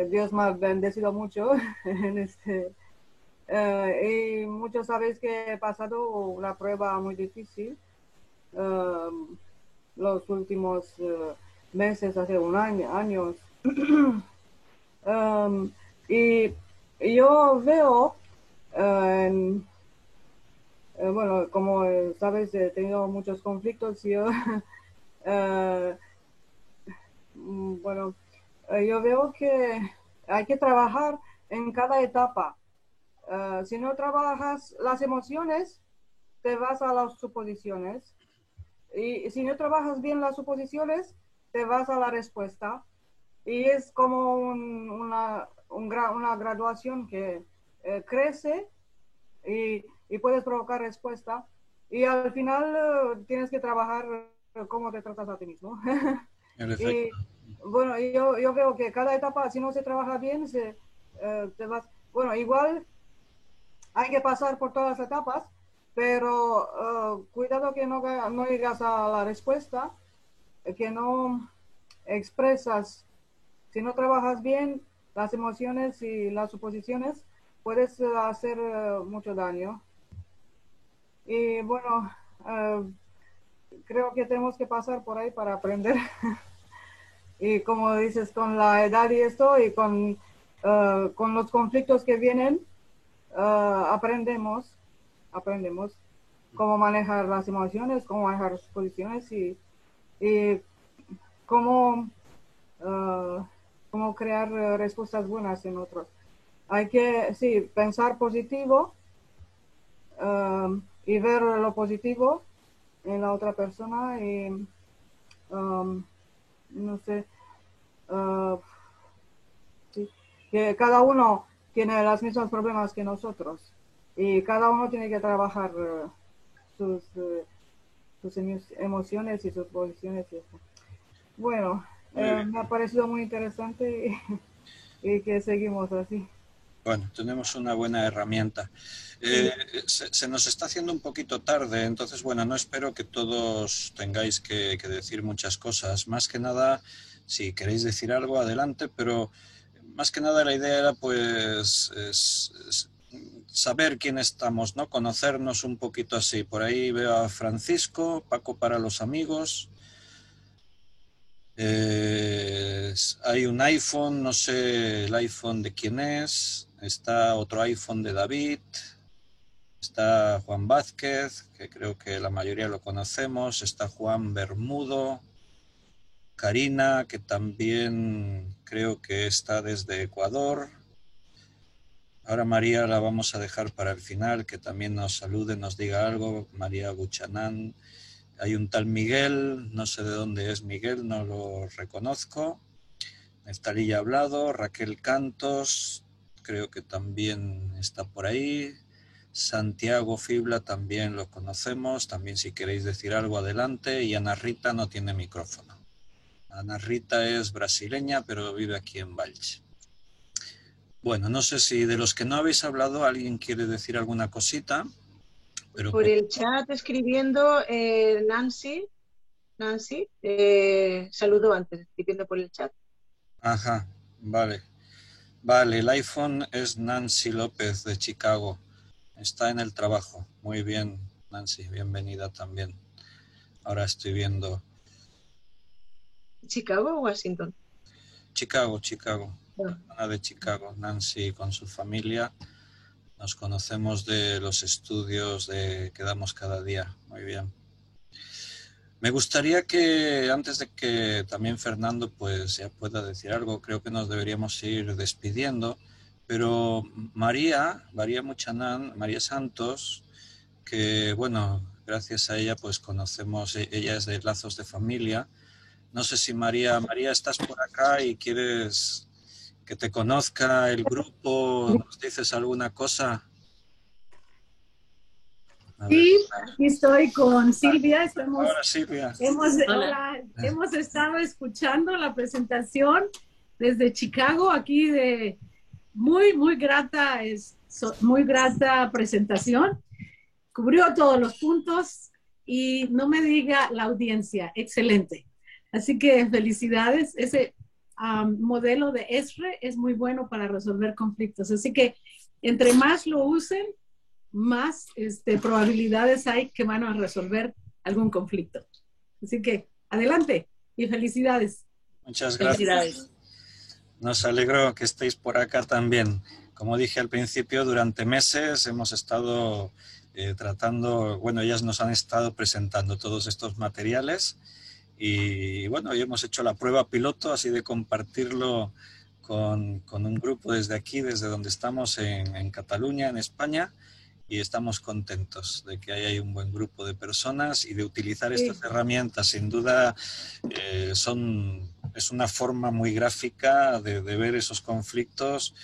Dios me ha bendecido mucho en este. Y muchos sabéis que he pasado una prueba muy difícil los últimos meses, hace años. Y yo veo, bueno, como sabes, he tenido muchos conflictos. Bueno, yo veo que hay que trabajar en cada etapa. Si no trabajas las emociones, te vas a las suposiciones. Y si no trabajas bien las suposiciones, te vas a la respuesta. Y es como una graduación que crece y puedes provocar respuesta. Y al final tienes que trabajar cómo te tratas a ti mismo. Y bueno, yo veo que cada etapa, si no se trabaja bien, te vas... Bueno, igual hay que pasar por todas las etapas, pero cuidado que no llegas a la respuesta, que no expresas. Si no trabajas bien las emociones y las suposiciones, puedes hacer mucho daño. Y bueno, creo que tenemos que pasar por ahí para aprender. Y como dices, con la edad y esto, y con los conflictos que vienen, aprendemos cómo manejar las emociones, cómo manejar las posiciones y cómo crear respuestas buenas en otros. Hay que, sí, pensar positivo y ver lo positivo en la otra persona y no sé, sí, que cada uno tiene los mismos problemas que nosotros y cada uno tiene que trabajar sus emociones y sus posiciones. Y eso. Bueno, me ha parecido muy interesante y que seguimos así. Bueno, tenemos una buena herramienta. Se nos está haciendo un poquito tarde, entonces, bueno, no espero que todos tengáis que decir muchas cosas. Más que nada, si queréis decir algo, adelante, pero más que nada la idea era, pues, es saber quién estamos, ¿no? Conocernos un poquito así. Por ahí veo a Francisco, Paco para los amigos. Hay un iPhone, no sé el iPhone de quién es. Está otro iPhone de David. Está Juan Vázquez, que creo que la mayoría lo conocemos. Está Juan Bermudo. Karina, que también creo que está desde Ecuador. Ahora María la vamos a dejar para el final, que también nos salude, nos diga algo. María Buchanán. Hay un tal Miguel, no sé de dónde es Miguel, no lo reconozco. Neftalí ya ha hablado. Raquel Cantos, creo que también está por ahí. Santiago Fibla también lo conocemos. También si queréis decir algo, adelante. Y Ana Rita no tiene micrófono. Ana Rita es brasileña, pero vive aquí en Valls. Bueno, no sé si de los que no habéis hablado alguien quiere decir alguna cosita. Pero por el chat escribiendo Nancy, saludó antes, escribiendo por el chat. Ajá, vale. Vale, el iPhone es Nancy López de Chicago. Está en el trabajo. Muy bien, Nancy, bienvenida también. Ahora estoy viendo. ¿Chicago o Washington? Chicago. Una de Chicago, Nancy con su familia. Nos conocemos de los estudios que damos cada día. Muy bien. Me gustaría que, antes de que también Fernando pues ya pueda decir algo, creo que nos deberíamos ir despidiendo, pero María Muchanán, María Santos, que bueno, gracias a ella pues conocemos, ella es de Lazos de Familia. No sé si María, estás por acá y quieres que te conozca el grupo, ¿nos dices alguna cosa? Sí, aquí estoy con Silvia. Ahora, Silvia. Hemos estado escuchando la presentación desde Chicago, aquí de muy grata presentación. Cubrió todos los puntos y no me diga la audiencia, excelente. Así que felicidades. Ese modelo de ESRE es muy bueno para resolver conflictos. Así que entre más lo usen, más probabilidades hay que van a resolver algún conflicto. Así que adelante y felicidades. Muchas gracias. Nos alegro que estéis por acá también. Como dije al principio, durante meses hemos estado tratando, bueno, ellas nos han estado presentando todos estos materiales y bueno, hoy hemos hecho la prueba piloto, así de compartirlo con un grupo desde aquí, desde donde estamos en Cataluña, en España. Y estamos contentos de que hay un buen grupo de personas y de utilizar estas herramientas. Sin duda es una forma muy gráfica de ver esos conflictos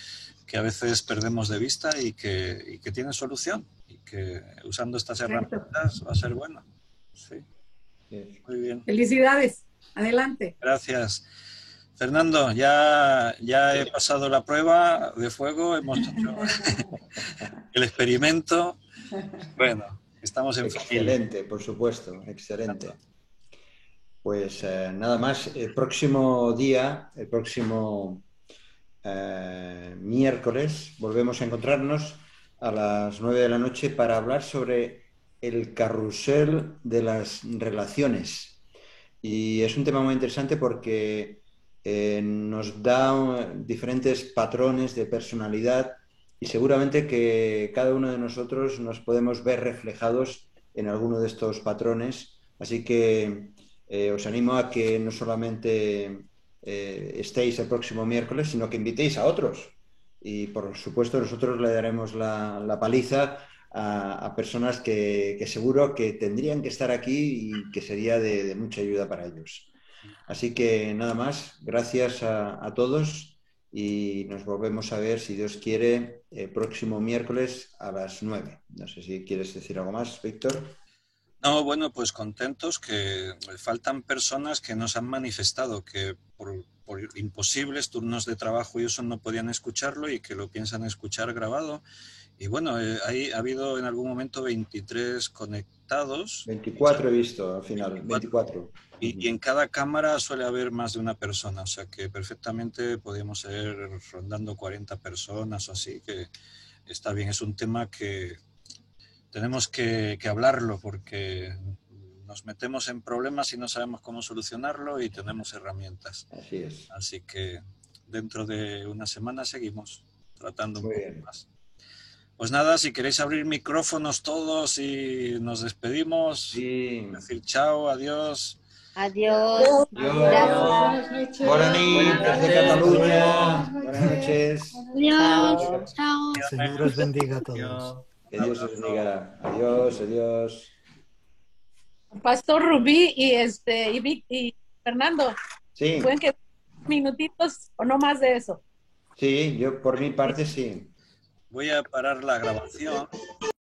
que a veces perdemos de vista y que tienen solución. Y que usando estas herramientas va a ser bueno. Sí. Muy bien. Felicidades. Adelante. Gracias. Fernando, ya he pasado la prueba de fuego, hemos hecho el experimento. Bueno, estamos en Excelente, familia. Por supuesto, excelente. Pues nada más, el próximo miércoles, volvemos a encontrarnos a las 9 de la noche para hablar sobre el carrusel de las relaciones. Y es un tema muy interesante porque nos da diferentes patrones de personalidad y seguramente que cada uno de nosotros nos podemos ver reflejados en alguno de estos patrones. Así que os animo a que no solamente estéis el próximo miércoles, sino que invitéis a otros. Y por supuesto nosotros le daremos la paliza a personas que seguro que tendrían que estar aquí y que sería de mucha ayuda para ellos. Así que nada más, gracias a todos y nos volvemos a ver, si Dios quiere, próximo miércoles a las 9. No sé si quieres decir algo más, Víctor. No, bueno, pues contentos que faltan personas que nos han manifestado que por imposibles turnos de trabajo y eso no podían escucharlo y que lo piensan escuchar grabado. Y bueno, ha habido en algún momento 23 conectados. 24 he visto al final, 24. Y en cada cámara suele haber más de una persona, o sea que perfectamente podemos ir rondando 40 personas o así, que está bien. Es un tema que tenemos que hablarlo porque nos metemos en problemas y no sabemos cómo solucionarlo y tenemos herramientas. Así es. Así que dentro de una semana seguimos tratando un poco más. Pues nada, si queréis abrir micrófonos todos y nos despedimos, decir chao, adiós. Adiós. Gracias. Buenas noches desde Cataluña. Buenas noches. Adiós. Chao. Señor os bendiga a todos. Que Dios os bendiga. Adiós, adiós. Pastor Rubí y Fernando, Sí. ¿pueden quedar minutitos o no más de eso? Sí, yo por mi parte sí. Voy a parar la grabación.